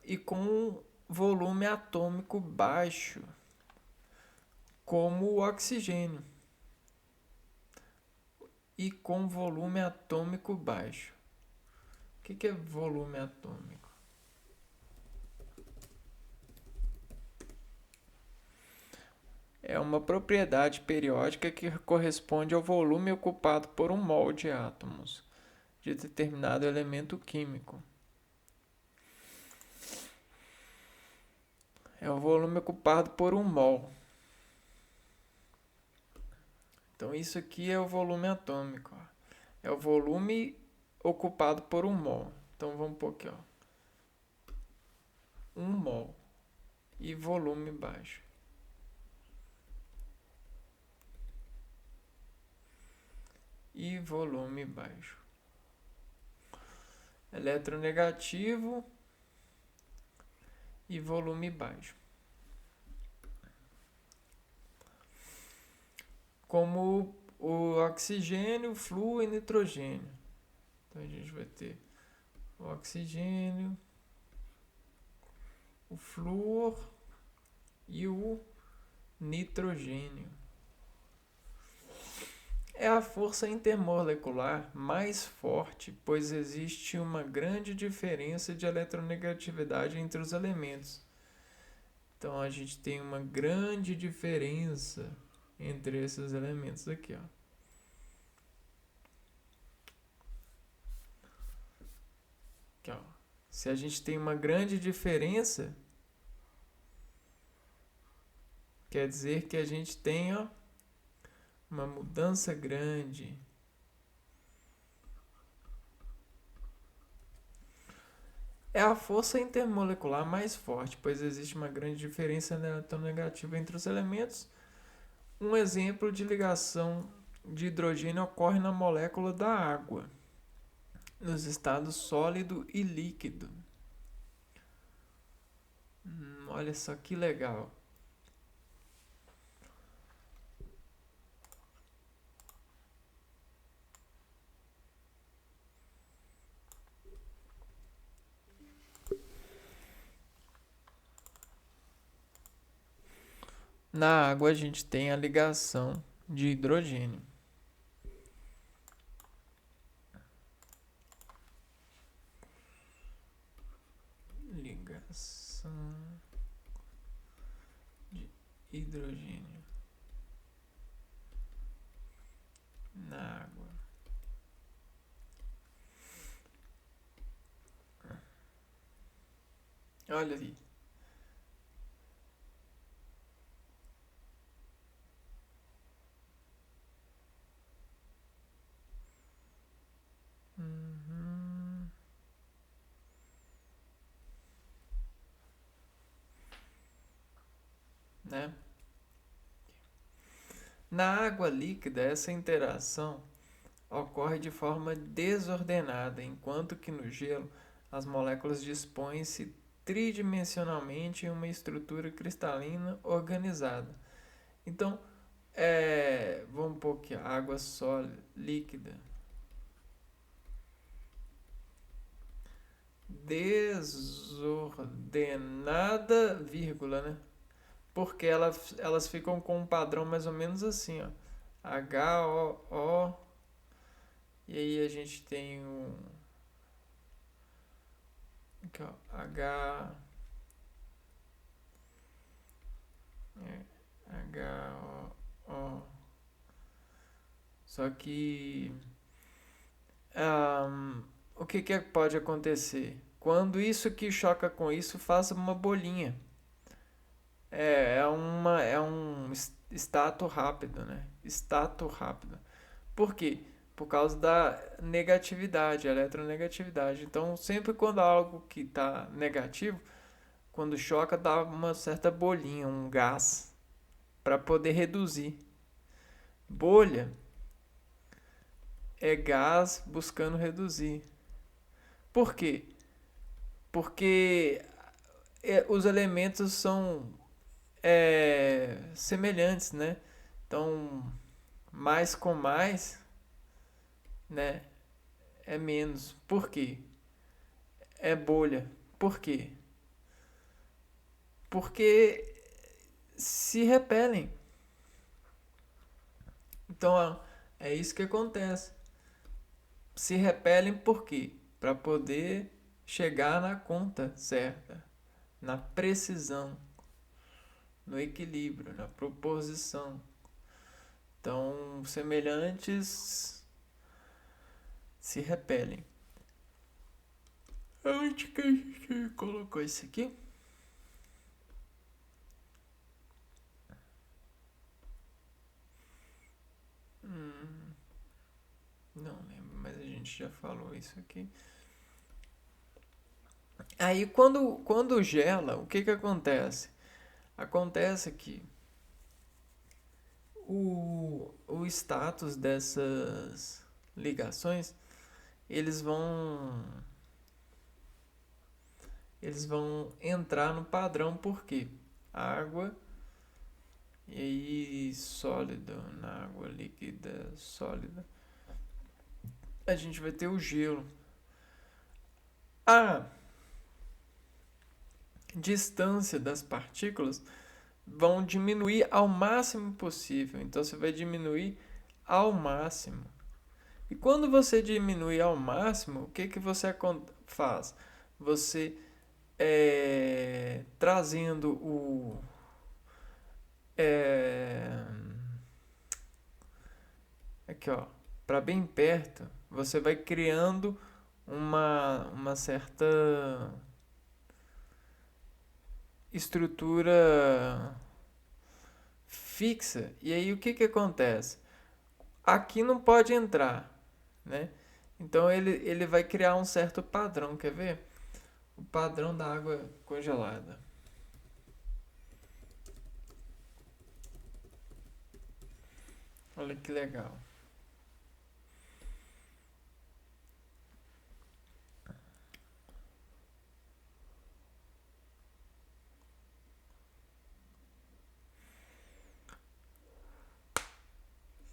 E com volume atômico baixo, como o oxigênio. E com volume atômico baixo. O que é volume atômico? É uma propriedade periódica que corresponde ao volume ocupado por um mol de átomos de determinado elemento químico. É o volume ocupado por um mol. Então isso aqui é o volume atômico. Ó. É o volume ocupado por um mol. Então vamos pôr aqui, ó. 1 mol. E volume baixo. E volume baixo. Eletronegativo e volume baixo. Como o oxigênio, flúor e nitrogênio. Então a gente vai ter o oxigênio, o flúor e o nitrogênio. É a força intermolecular mais forte, pois existe uma grande diferença de eletronegatividade entre os elementos. Então a gente tem uma grande diferença entre esses elementos aqui, ó. Aqui, ó. Se a gente tem uma grande diferença, quer dizer que a gente tem, ó, uma mudança grande. É a força intermolecular mais forte, pois existe uma grande diferença eletronegativa entre os elementos. Um exemplo de ligação de hidrogênio ocorre na molécula da água, nos estados sólido e líquido. Olha só que legal. Na água a gente tem a ligação de hidrogênio. Ligação de hidrogênio na água. Olha aí. Né? Na água líquida, essa interação ocorre de forma desordenada, enquanto que no gelo as moléculas dispõem-se tridimensionalmente em uma estrutura cristalina organizada. Então, vamos pôr aqui, água sólida, líquida. Desordenada, vírgula, né? Porque elas ficam com um padrão mais ou menos assim, ó. HOO. E aí a gente tem um. Aqui, ó. H. HOO. Só que. O que pode acontecer? Quando isso que choca com isso, faça uma bolinha. É um stato rápido, né? Stato rápido. Por quê? Por causa da negatividade, eletronegatividade. Então, sempre quando há algo que está negativo, quando choca, dá uma certa bolinha, um gás, para poder reduzir. Bolha é gás buscando reduzir. Por quê? Porque os elementos são semelhantes, né? Então, mais com mais, né, é menos. Por quê? É bolha. Por quê? Porque se repelem. Então, é isso que acontece. Se repelem por quê? Para poder chegar na conta certa, na precisão, no equilíbrio, na proposição. Então, semelhantes se repelem. Onde que a gente colocou isso aqui? Não lembro, mas a gente já falou isso aqui. Aí quando gela, o que acontece? Acontece que o status dessas ligações, eles vão entrar no padrão, porque água e aí sólido, na água líquida sólida, a gente vai ter o gelo. A distância das partículas vão diminuir ao máximo possível. Então você vai diminuir ao máximo. E quando você diminui ao máximo, o que que você faz? Você trazendo é, aqui ó, para bem perto, você vai criando uma certa estrutura fixa. E aí o que que acontece? Aqui não pode entrar, né? Então ele vai criar um certo padrão, quer ver? O padrão da água congelada. Olha que legal.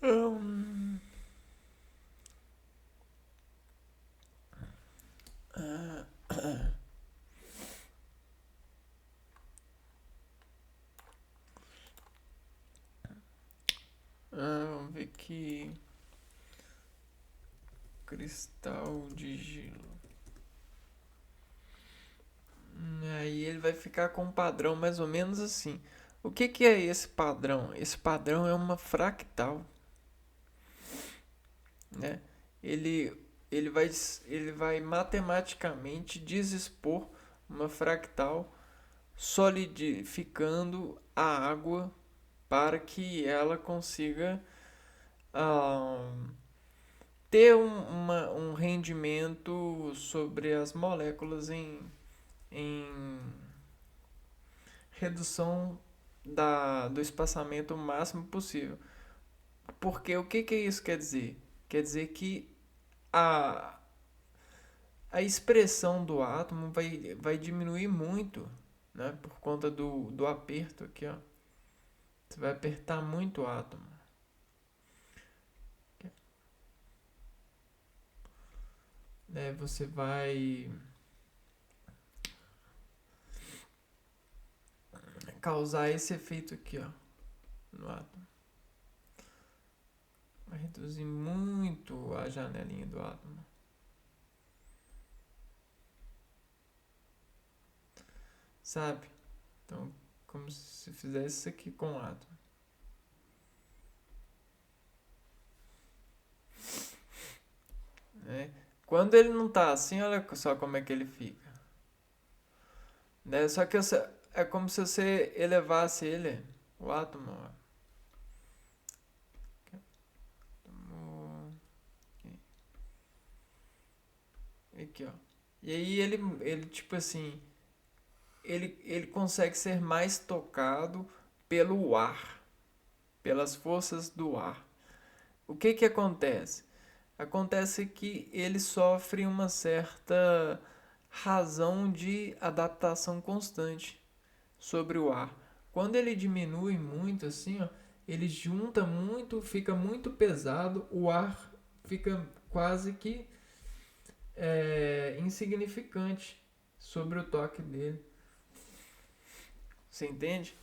Hum, vamos ver aqui. Cristal de gelo. Aí ele vai ficar com um padrão mais ou menos assim. O que que é esse padrão? Esse padrão é uma fractal, né? Ele, ele vai matematicamente dispor uma fractal solidificando a água para que ela consiga ah, ter um rendimento sobre as moléculas em redução do espaçamento máximo possível. Porque o que isso quer dizer? Quer dizer que a, a expressão do átomo vai diminuir muito, né? Por conta do aperto aqui, ó. Você vai apertar muito o átomo. Né? Você vai causar esse efeito aqui, ó, no átomo. Vai reduzir muito a janelinha do átomo. Sabe? Então, como se fizesse isso aqui com o átomo. Né? Quando ele não tá assim, olha só como é que ele fica. Né? Só que é como se você elevasse ele, o átomo. Ó. Aqui, ó. E aí ele tipo assim, ele consegue ser mais tocado pelo ar, pelas forças do ar. O que que acontece? Acontece que ele sofre uma certa razão de adaptação constante sobre o ar. Quando ele diminui muito assim, ó, ele junta muito, fica muito pesado, o ar fica quase que insignificante sobre o toque dele. Você entende?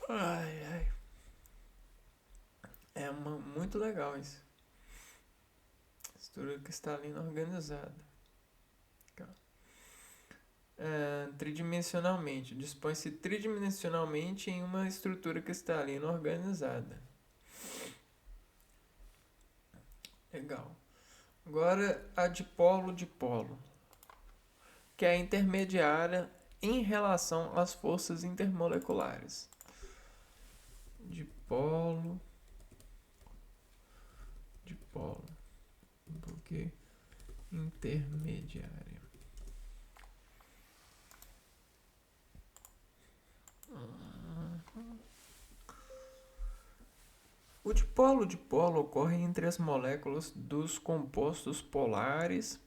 Ai, ai. Muito legal isso. Estrutura cristalina organizada. Tridimensionalmente. Dispõe-se tridimensionalmente em uma estrutura cristalina organizada. Legal. Agora a dipolo-dipolo, que é a intermediária em relação às forças intermoleculares. Dipolo, dipolo, porque intermediária. O dipolo-dipolo ocorre entre as moléculas dos compostos polares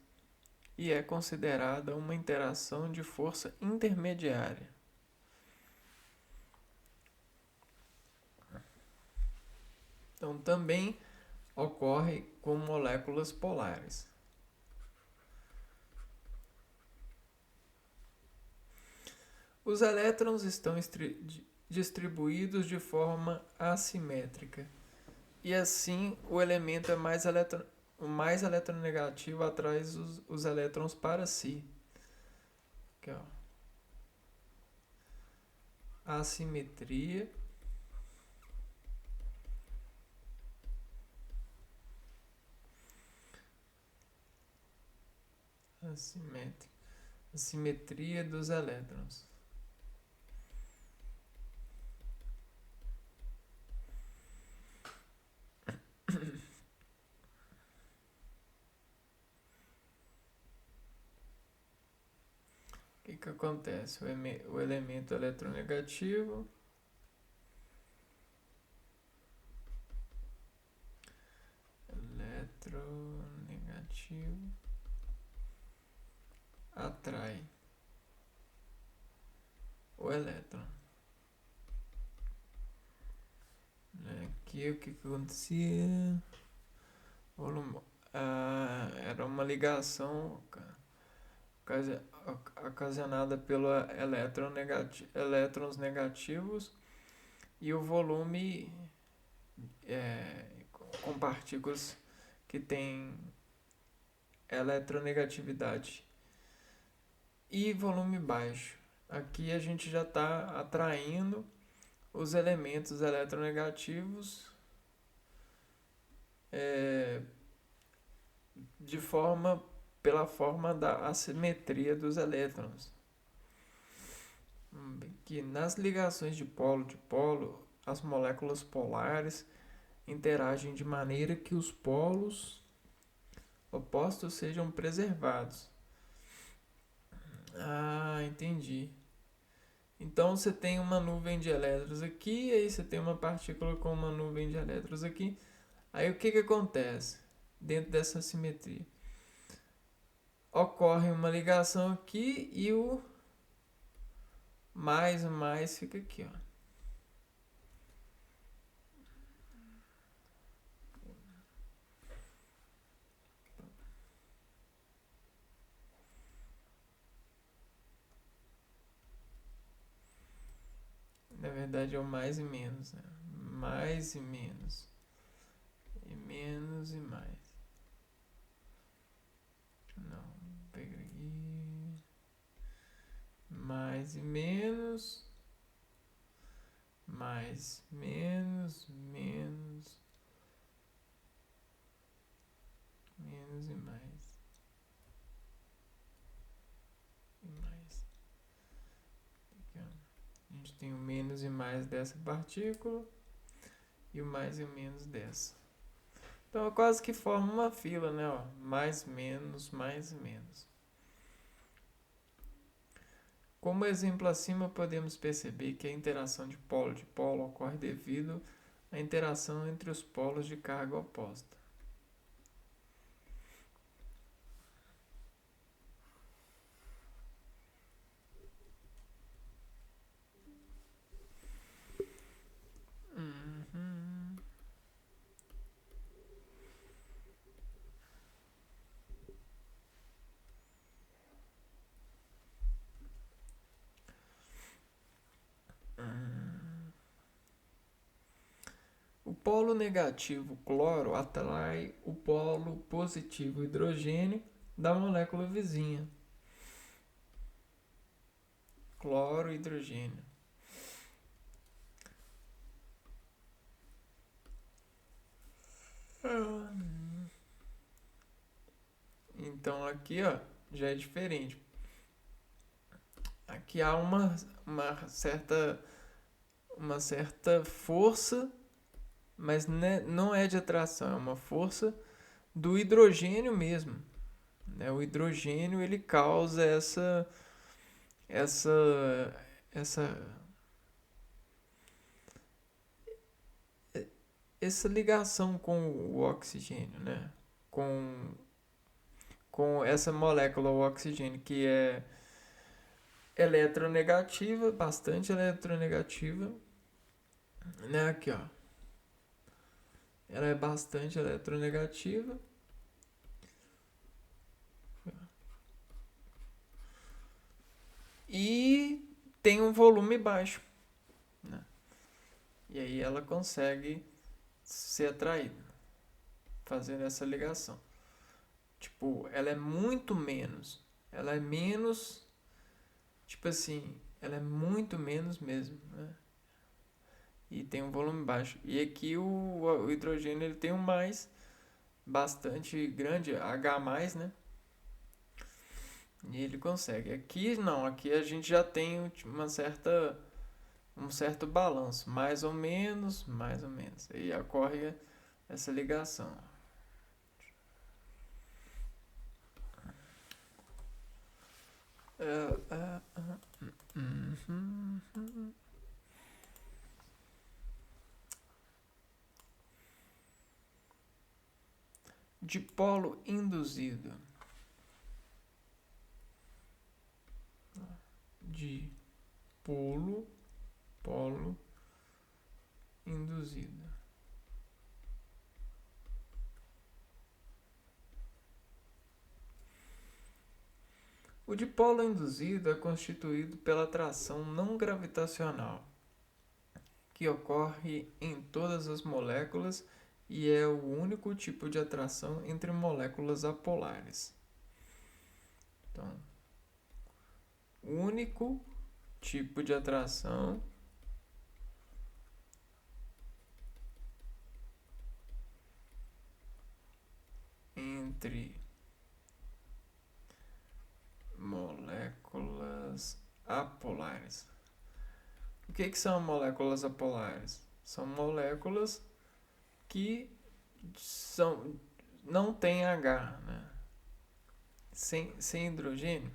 e é considerada uma interação de força intermediária. Então, também ocorre com moléculas polares. Os elétrons estão distribuídos de forma assimétrica. E assim o elemento é o mais eletronegativo atrai os elétrons para si. Aqui, ó. Assimetria. Assimetria dos elétrons. O que acontece? O elemento eletronegativo atrai o elétron. Aqui o que acontecia? Era uma ligação ocasionada pelo elétrons negativos e o volume com partículas que tem eletronegatividade e volume baixo. Aqui a gente já está atraindo os elementos eletronegativos pela forma da assimetria dos elétrons. Que nas ligações de polo, as moléculas polares interagem de maneira que os polos opostos sejam preservados. Entendi. Então você tem uma nuvem de elétrons aqui, aí você tem uma partícula com uma nuvem de elétrons aqui. Aí o que acontece dentro dessa simetria? Ocorre uma ligação aqui e o mais fica aqui, ó. Na verdade é o mais e menos, né? Mais e menos. E menos e mais. Não, pega aqui. Mais e menos. Mais, menos, menos. Menos e mais. E mais. Aqui, ó. A gente tem o menos e mais dessa partícula e o mais e o menos dessa. Então quase que forma uma fila, né? Ó, mais, menos, mais e menos. Como exemplo acima, podemos perceber que a interação de polo ocorre devido à interação entre os polos de carga oposta. O polo negativo cloro atrai o polo positivo hidrogênio da molécula vizinha. Cloro e hidrogênio. Então aqui, ó, já é diferente. Aqui há uma certa força, mas não é de atração, é uma força do hidrogênio mesmo. O hidrogênio ele causa essa ligação com o oxigênio, né? Com essa molécula, o oxigênio, que é eletronegativa, bastante eletronegativa, né? Aqui, ó. Ela é bastante eletronegativa. E tem um volume baixo, né? E aí ela consegue ser atraída, fazendo essa ligação. Tipo, ela é muito menos. Ela é menos. Tipo assim, ela é muito menos mesmo, né? E tem um volume baixo. E aqui o hidrogênio ele tem um mais bastante grande, H+, né? E ele consegue. Aqui não, aqui a gente já tem um certo balanço, mais ou menos, mais ou menos. Aí ocorre essa ligação. Dipolo induzido. Polo induzido. O dipolo induzido é constituído pela atração não gravitacional, que ocorre em todas as moléculas e é o único tipo de atração entre moléculas apolares. Então, o único tipo de atração entre moléculas apolares. O que são moléculas apolares? São moléculas que não têm H, né? Sem hidrogênio?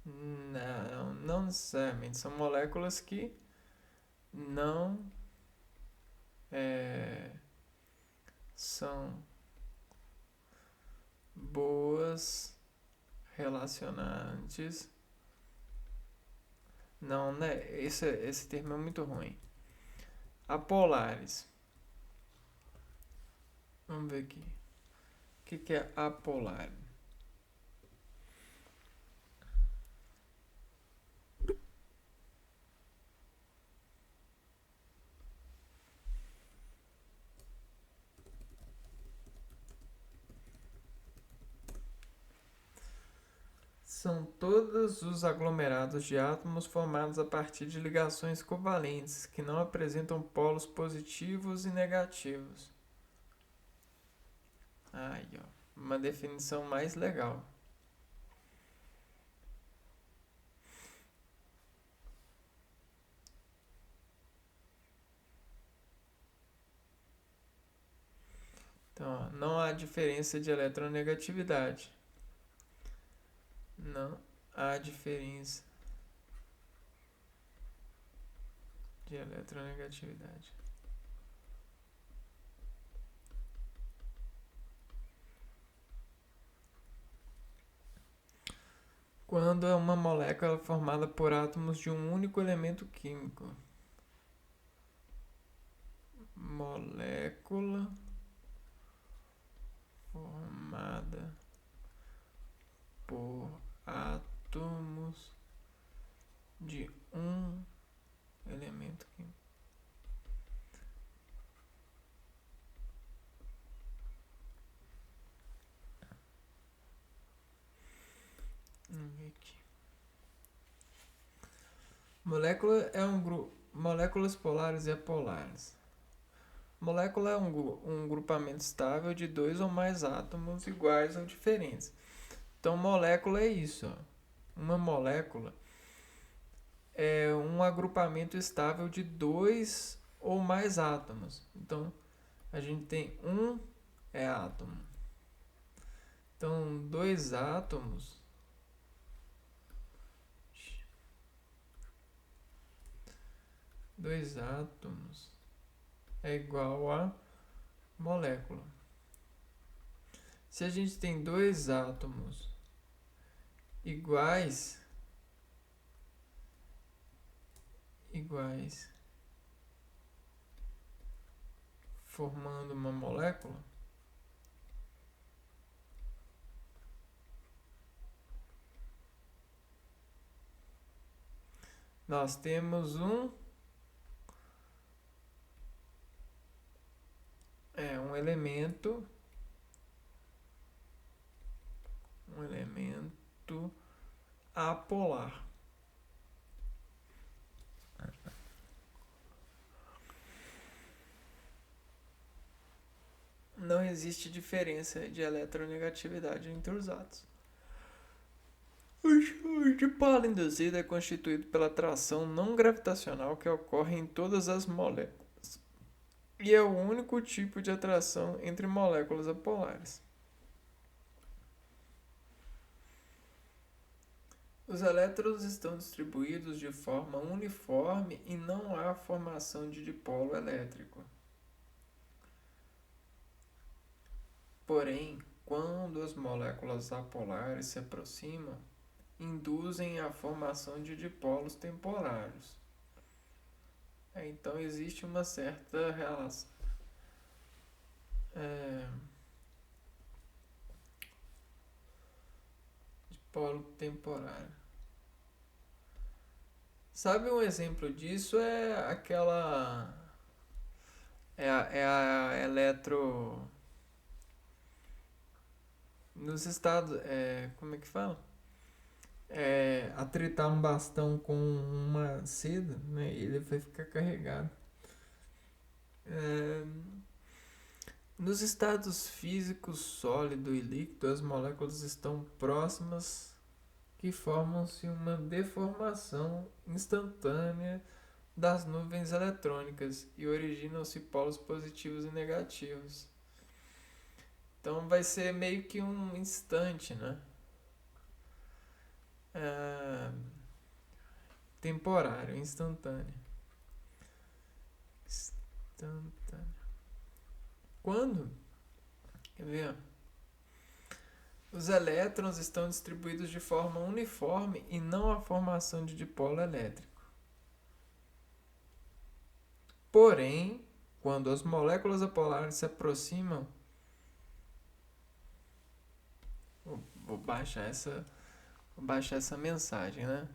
Não necessariamente. São moléculas que não são boas relacionantes. Não, né? Esse termo é muito ruim. Apolares. Vamos ver aqui. O que é apolar? São todos os aglomerados de átomos formados a partir de ligações covalentes que não apresentam polos positivos e negativos. Aí, ó, uma definição mais legal. Então, ó, não há diferença de eletronegatividade. Não há diferença de eletronegatividade. Quando é uma molécula formada por átomos de um único elemento químico. Molécula formada por átomos de um elemento químico. Vamos ver aqui. Molécula é um grupo. Moléculas polares e apolares. Molécula é um grupamento estável de dois ou mais átomos iguais ou diferentes. Então, molécula é isso. Ó. Uma molécula é um agrupamento estável de dois ou mais átomos. Então, a gente tem um átomo. Então, dois átomos é igual a molécula. Se a gente tem dois átomos iguais, formando uma molécula, nós temos um é um elemento apolar. Não existe diferença de eletronegatividade entre os átomos. O dipolo induzido é constituído pela atração não gravitacional que ocorre em todas as moléculas e é o único tipo de atração entre moléculas apolares. Os elétrons estão distribuídos de forma uniforme e não há formação de dipolo elétrico. Porém, quando as moléculas apolares se aproximam, induzem a formação de dipolos temporários. Então existe uma certa relação. Dipolo temporário. Sabe um exemplo disso? É aquela. É a eletro. Nos estados. Como é que fala? Atritar um bastão com uma seda, né? Ele vai ficar carregado. Nos estados físicos sólido e líquido, as moléculas estão próximas que formam-se uma deformação instantânea das nuvens eletrônicas e originam-se polos positivos e negativos. Então vai ser meio que um instante, né? Temporário, instantâneo. Quando? Quer ver? Os elétrons estão distribuídos de forma uniforme e não há formação de dipolo elétrico. Porém, quando as moléculas apolares se aproximam, vou baixar essa mensagem, né?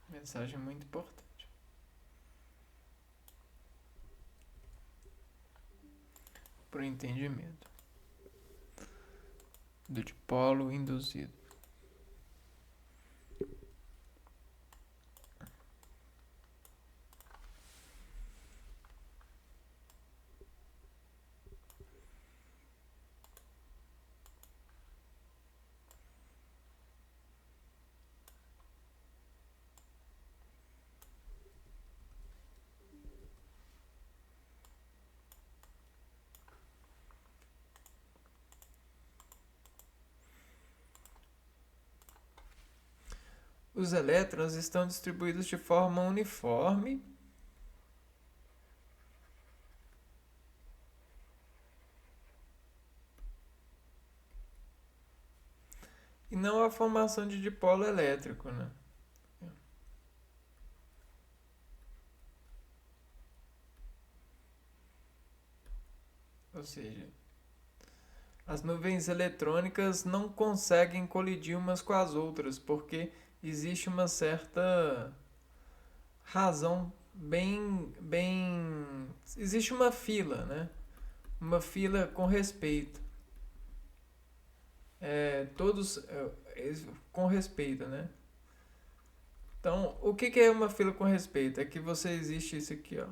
Mensagem muito importante. Para o entendimento do dipolo induzido. Os elétrons estão distribuídos de forma uniforme e não há formação de dipolo elétrico, né? Ou seja, as nuvens eletrônicas não conseguem colidir umas com as outras, porque existe uma certa razão existe uma fila, né? Uma fila com respeito. Todos com respeito, né? Então, o que é uma fila com respeito? É que você existe isso aqui, ó.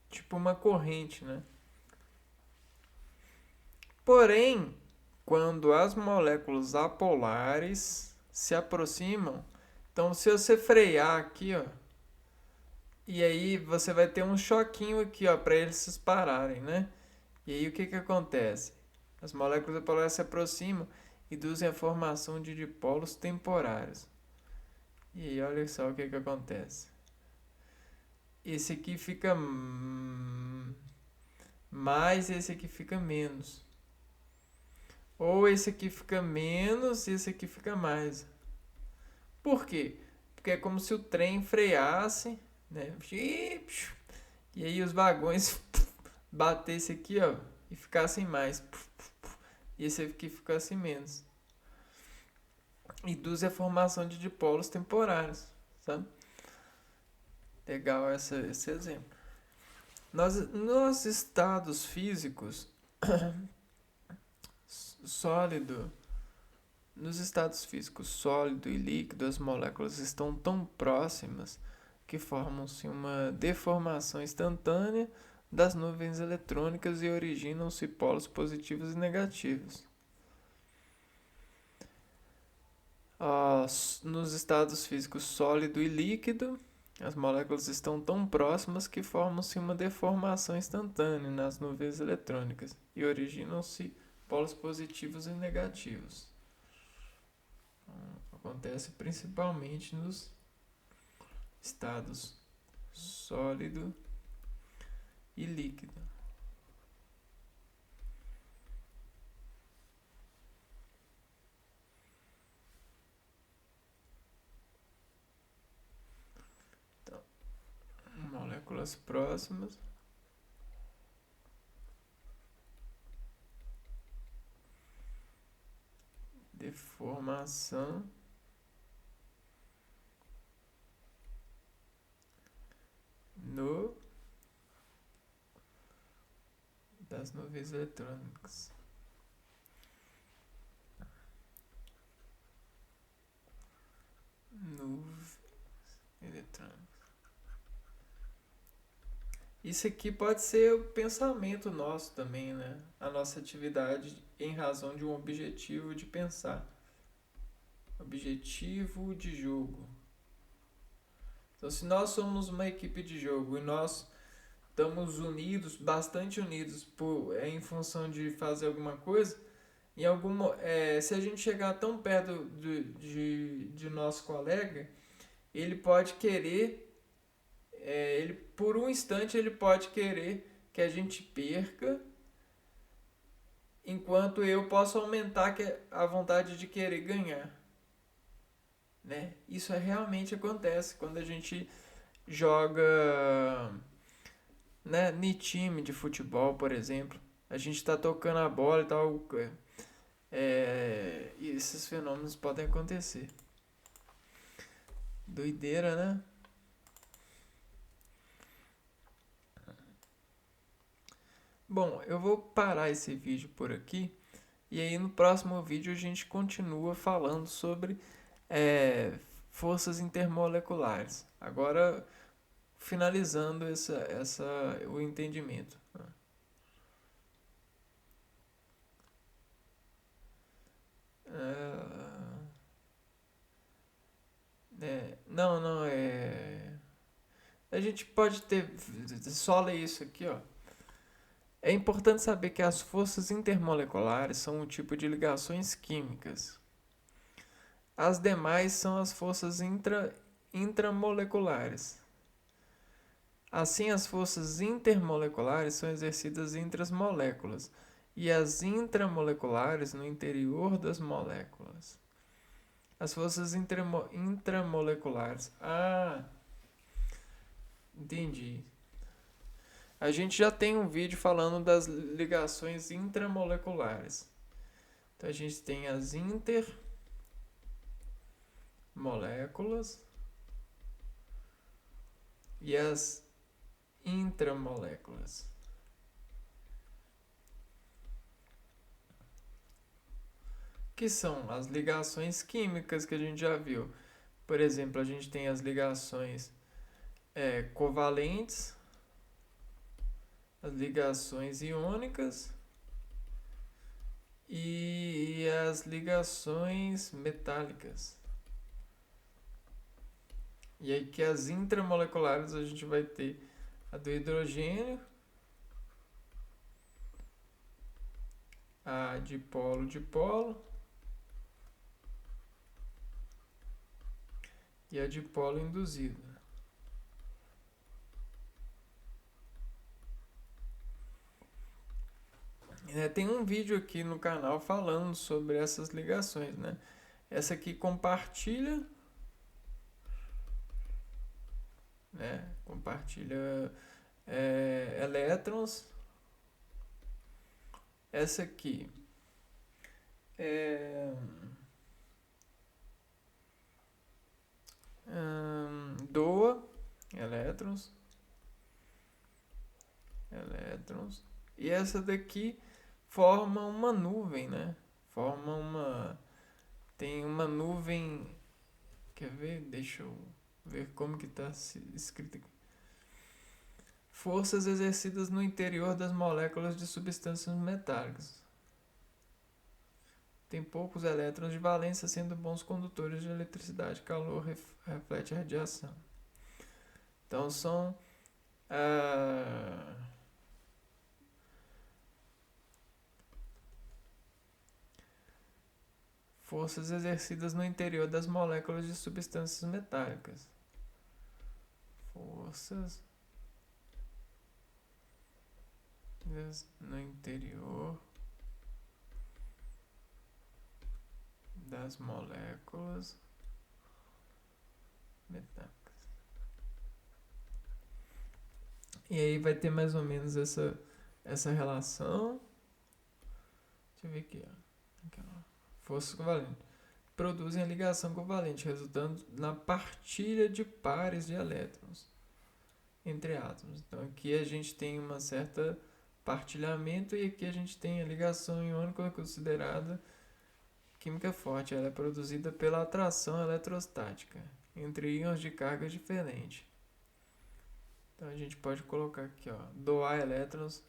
Tipo uma corrente, né? Porém, quando as moléculas apolares se aproximam, então se você frear aqui, ó, e aí você vai ter um choquinho aqui, ó, para eles se pararem, né? E aí o que acontece? As moléculas apolares se aproximam e induzem a formação de dipolos temporários. E aí olha só o que acontece. Esse aqui fica mais, esse aqui fica menos. Ou esse aqui fica menos e esse aqui fica mais. Por quê? Porque é como se o trem freasse, né? E aí os vagões batessem aqui, ó, e ficassem mais. E esse aqui ficasse menos. Induz a formação de dipolos temporários, sabe? Legal esse exemplo. Nos estados físicos, sólido, nos estados físicos sólido e líquido, as moléculas estão tão próximas que formam-se uma deformação instantânea das nuvens eletrônicas e originam-se polos positivos e negativos. Nos estados físicos sólido e líquido, as moléculas estão tão próximas que formam-se uma deformação instantânea nas nuvens eletrônicas e originam-se polos positivos e negativos. Acontece principalmente nos estados sólido e líquido. Então, moléculas próximas. Deformação das nuvens eletrônicas. Nuvens eletrônicas. Isso aqui pode ser o pensamento nosso também, né? A nossa atividade em razão de um objetivo de pensar. Objetivo de jogo. Então, se nós somos uma equipe de jogo e nós estamos unidos, bastante unidos, em função de fazer alguma coisa, se a gente chegar tão perto de nosso colega, ele pode querer, por um instante ele pode querer que a gente perca, enquanto eu posso aumentar a vontade de querer ganhar. Né? Isso realmente acontece quando a gente joga, né, em time de futebol, por exemplo. A gente está tocando a bola e tal. E esses fenômenos podem acontecer. Doideira, né? Bom, eu vou parar esse vídeo por aqui. E aí no próximo vídeo a gente continua falando sobre forças intermoleculares. Agora finalizando o entendimento. Não, a gente pode ter. Só ler isso aqui, ó. É importante saber que as forças intermoleculares são um tipo de ligações químicas. As demais são as forças intramoleculares. Assim, as forças intermoleculares são exercidas entre as moléculas e as intramoleculares no interior das moléculas. As forças intramoleculares. Entendi. A gente já tem um vídeo falando das ligações intramoleculares. Então a gente tem as intermoléculas e as intramoléculas. Que são as ligações químicas que a gente já viu. Por exemplo, a gente tem as ligações covalentes, as ligações iônicas e as ligações metálicas. E aí que as intramoleculares a gente vai ter a do hidrogênio, a dipolo-dipolo e a dipolo induzido. Tem um vídeo aqui no canal falando sobre essas ligações, né? Essa aqui compartilha, né? Compartilha elétrons. Essa aqui doa elétrons, elétrons, e essa daqui forma uma nuvem, né? Tem uma nuvem, quer ver? Deixa eu ver como que está escrito aqui. Forças exercidas no interior das moléculas de substâncias metálicas. Tem poucos elétrons de valência, sendo bons condutores de eletricidade. Calor reflete a radiação. Então são forças exercidas no interior das moléculas de substâncias metálicas. Forças no interior das moléculas metálicas. E aí vai ter mais ou menos essa relação. Deixa eu ver aqui, ó. Forças covalentes produzem a ligação covalente, resultando na partilha de pares de elétrons entre átomos. Então aqui a gente tem uma certa partilhamento e aqui a gente tem a ligação iônica considerada química forte. Ela é produzida pela atração eletrostática entre íons de carga diferente. Então a gente pode colocar aqui, ó, doar elétrons,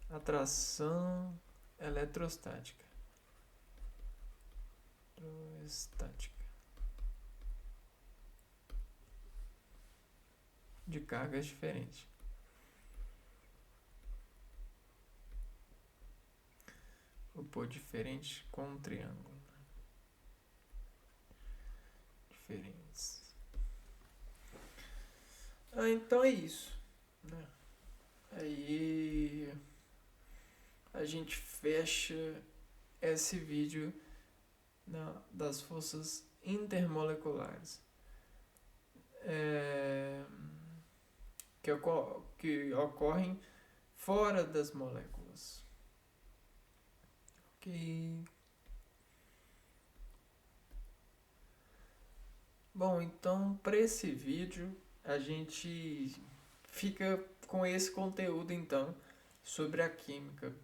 atração eletrostática. De cargas diferentes. Vou pôr diferente com um triângulo. Diferentes. Então é isso, né? Aí a gente fecha esse vídeo das forças intermoleculares que ocorrem fora das moléculas. Ok. Bom, então para esse vídeo a gente fica com esse conteúdo então sobre a química,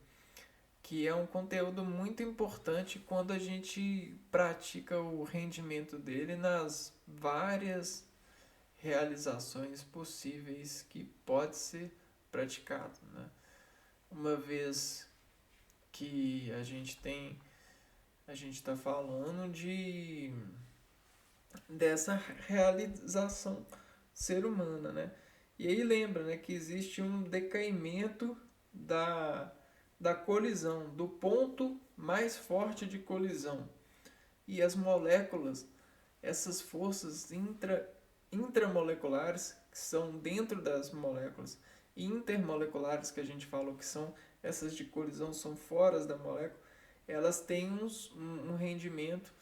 que é um conteúdo muito importante quando a gente pratica o rendimento dele nas várias realizações possíveis que pode ser praticado, né? Uma vez que a gente está falando dessa realização ser humana, né? E aí lembra, né, que existe um decaimento da colisão, do ponto mais forte de colisão. E as moléculas, essas forças intramoleculares, que são dentro das moléculas, e intermoleculares, que a gente falou que são essas de colisão, são fora da molécula, elas têm um rendimento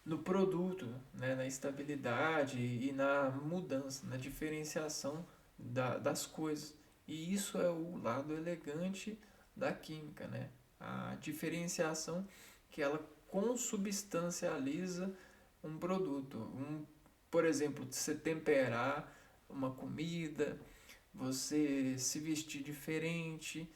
no produto, né, na estabilidade e na mudança, na diferenciação das coisas. E isso é o lado elegante da química, né? A diferenciação que ela consubstancializa um produto. Por exemplo, você temperar uma comida, você se vestir diferente,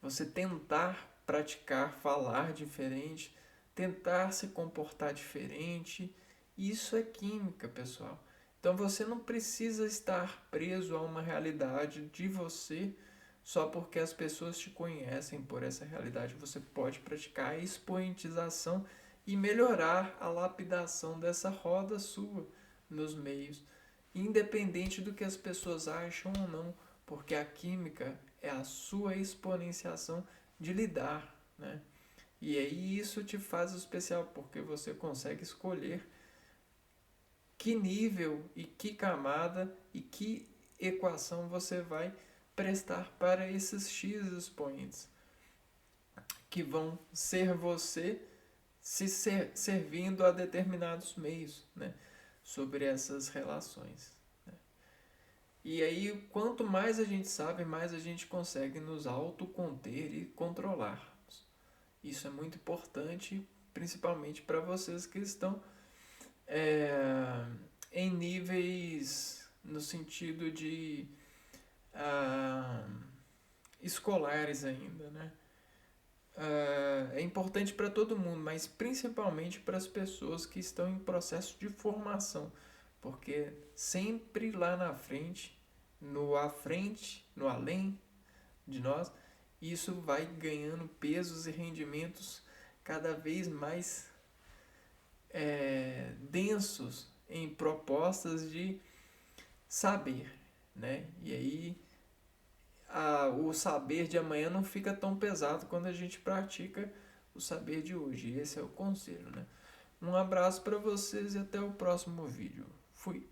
você tentar praticar falar diferente, tentar se comportar diferente. Isso é química, pessoal. Então você não precisa estar preso a uma realidade de você só porque as pessoas te conhecem por essa realidade. Você pode praticar a expoentização e melhorar a lapidação dessa roda sua nos meios, independente do que as pessoas acham ou não, porque a química é a sua exponenciação de lidar, né? E aí isso te faz especial, porque você consegue escolher que nível e que camada e que equação você vai prestar para esses x expoentes, que vão ser você servindo a determinados meios, né, sobre essas relações. Né? E aí, quanto mais a gente sabe, mais a gente consegue nos autoconter e controlar. Isso é muito importante, principalmente para vocês que estão é, em níveis no sentido de ah, escolares ainda, né? É importante para todo mundo, mas principalmente para as pessoas que estão em processo de formação, porque sempre lá na frente, no à frente, no além de nós, isso vai ganhando pesos e rendimentos cada vez mais densos em propostas de saber, né? E aí o saber de amanhã não fica tão pesado quando a gente pratica o saber de hoje. E esse é o conselho, né? Um abraço para vocês e até o próximo vídeo. Fui!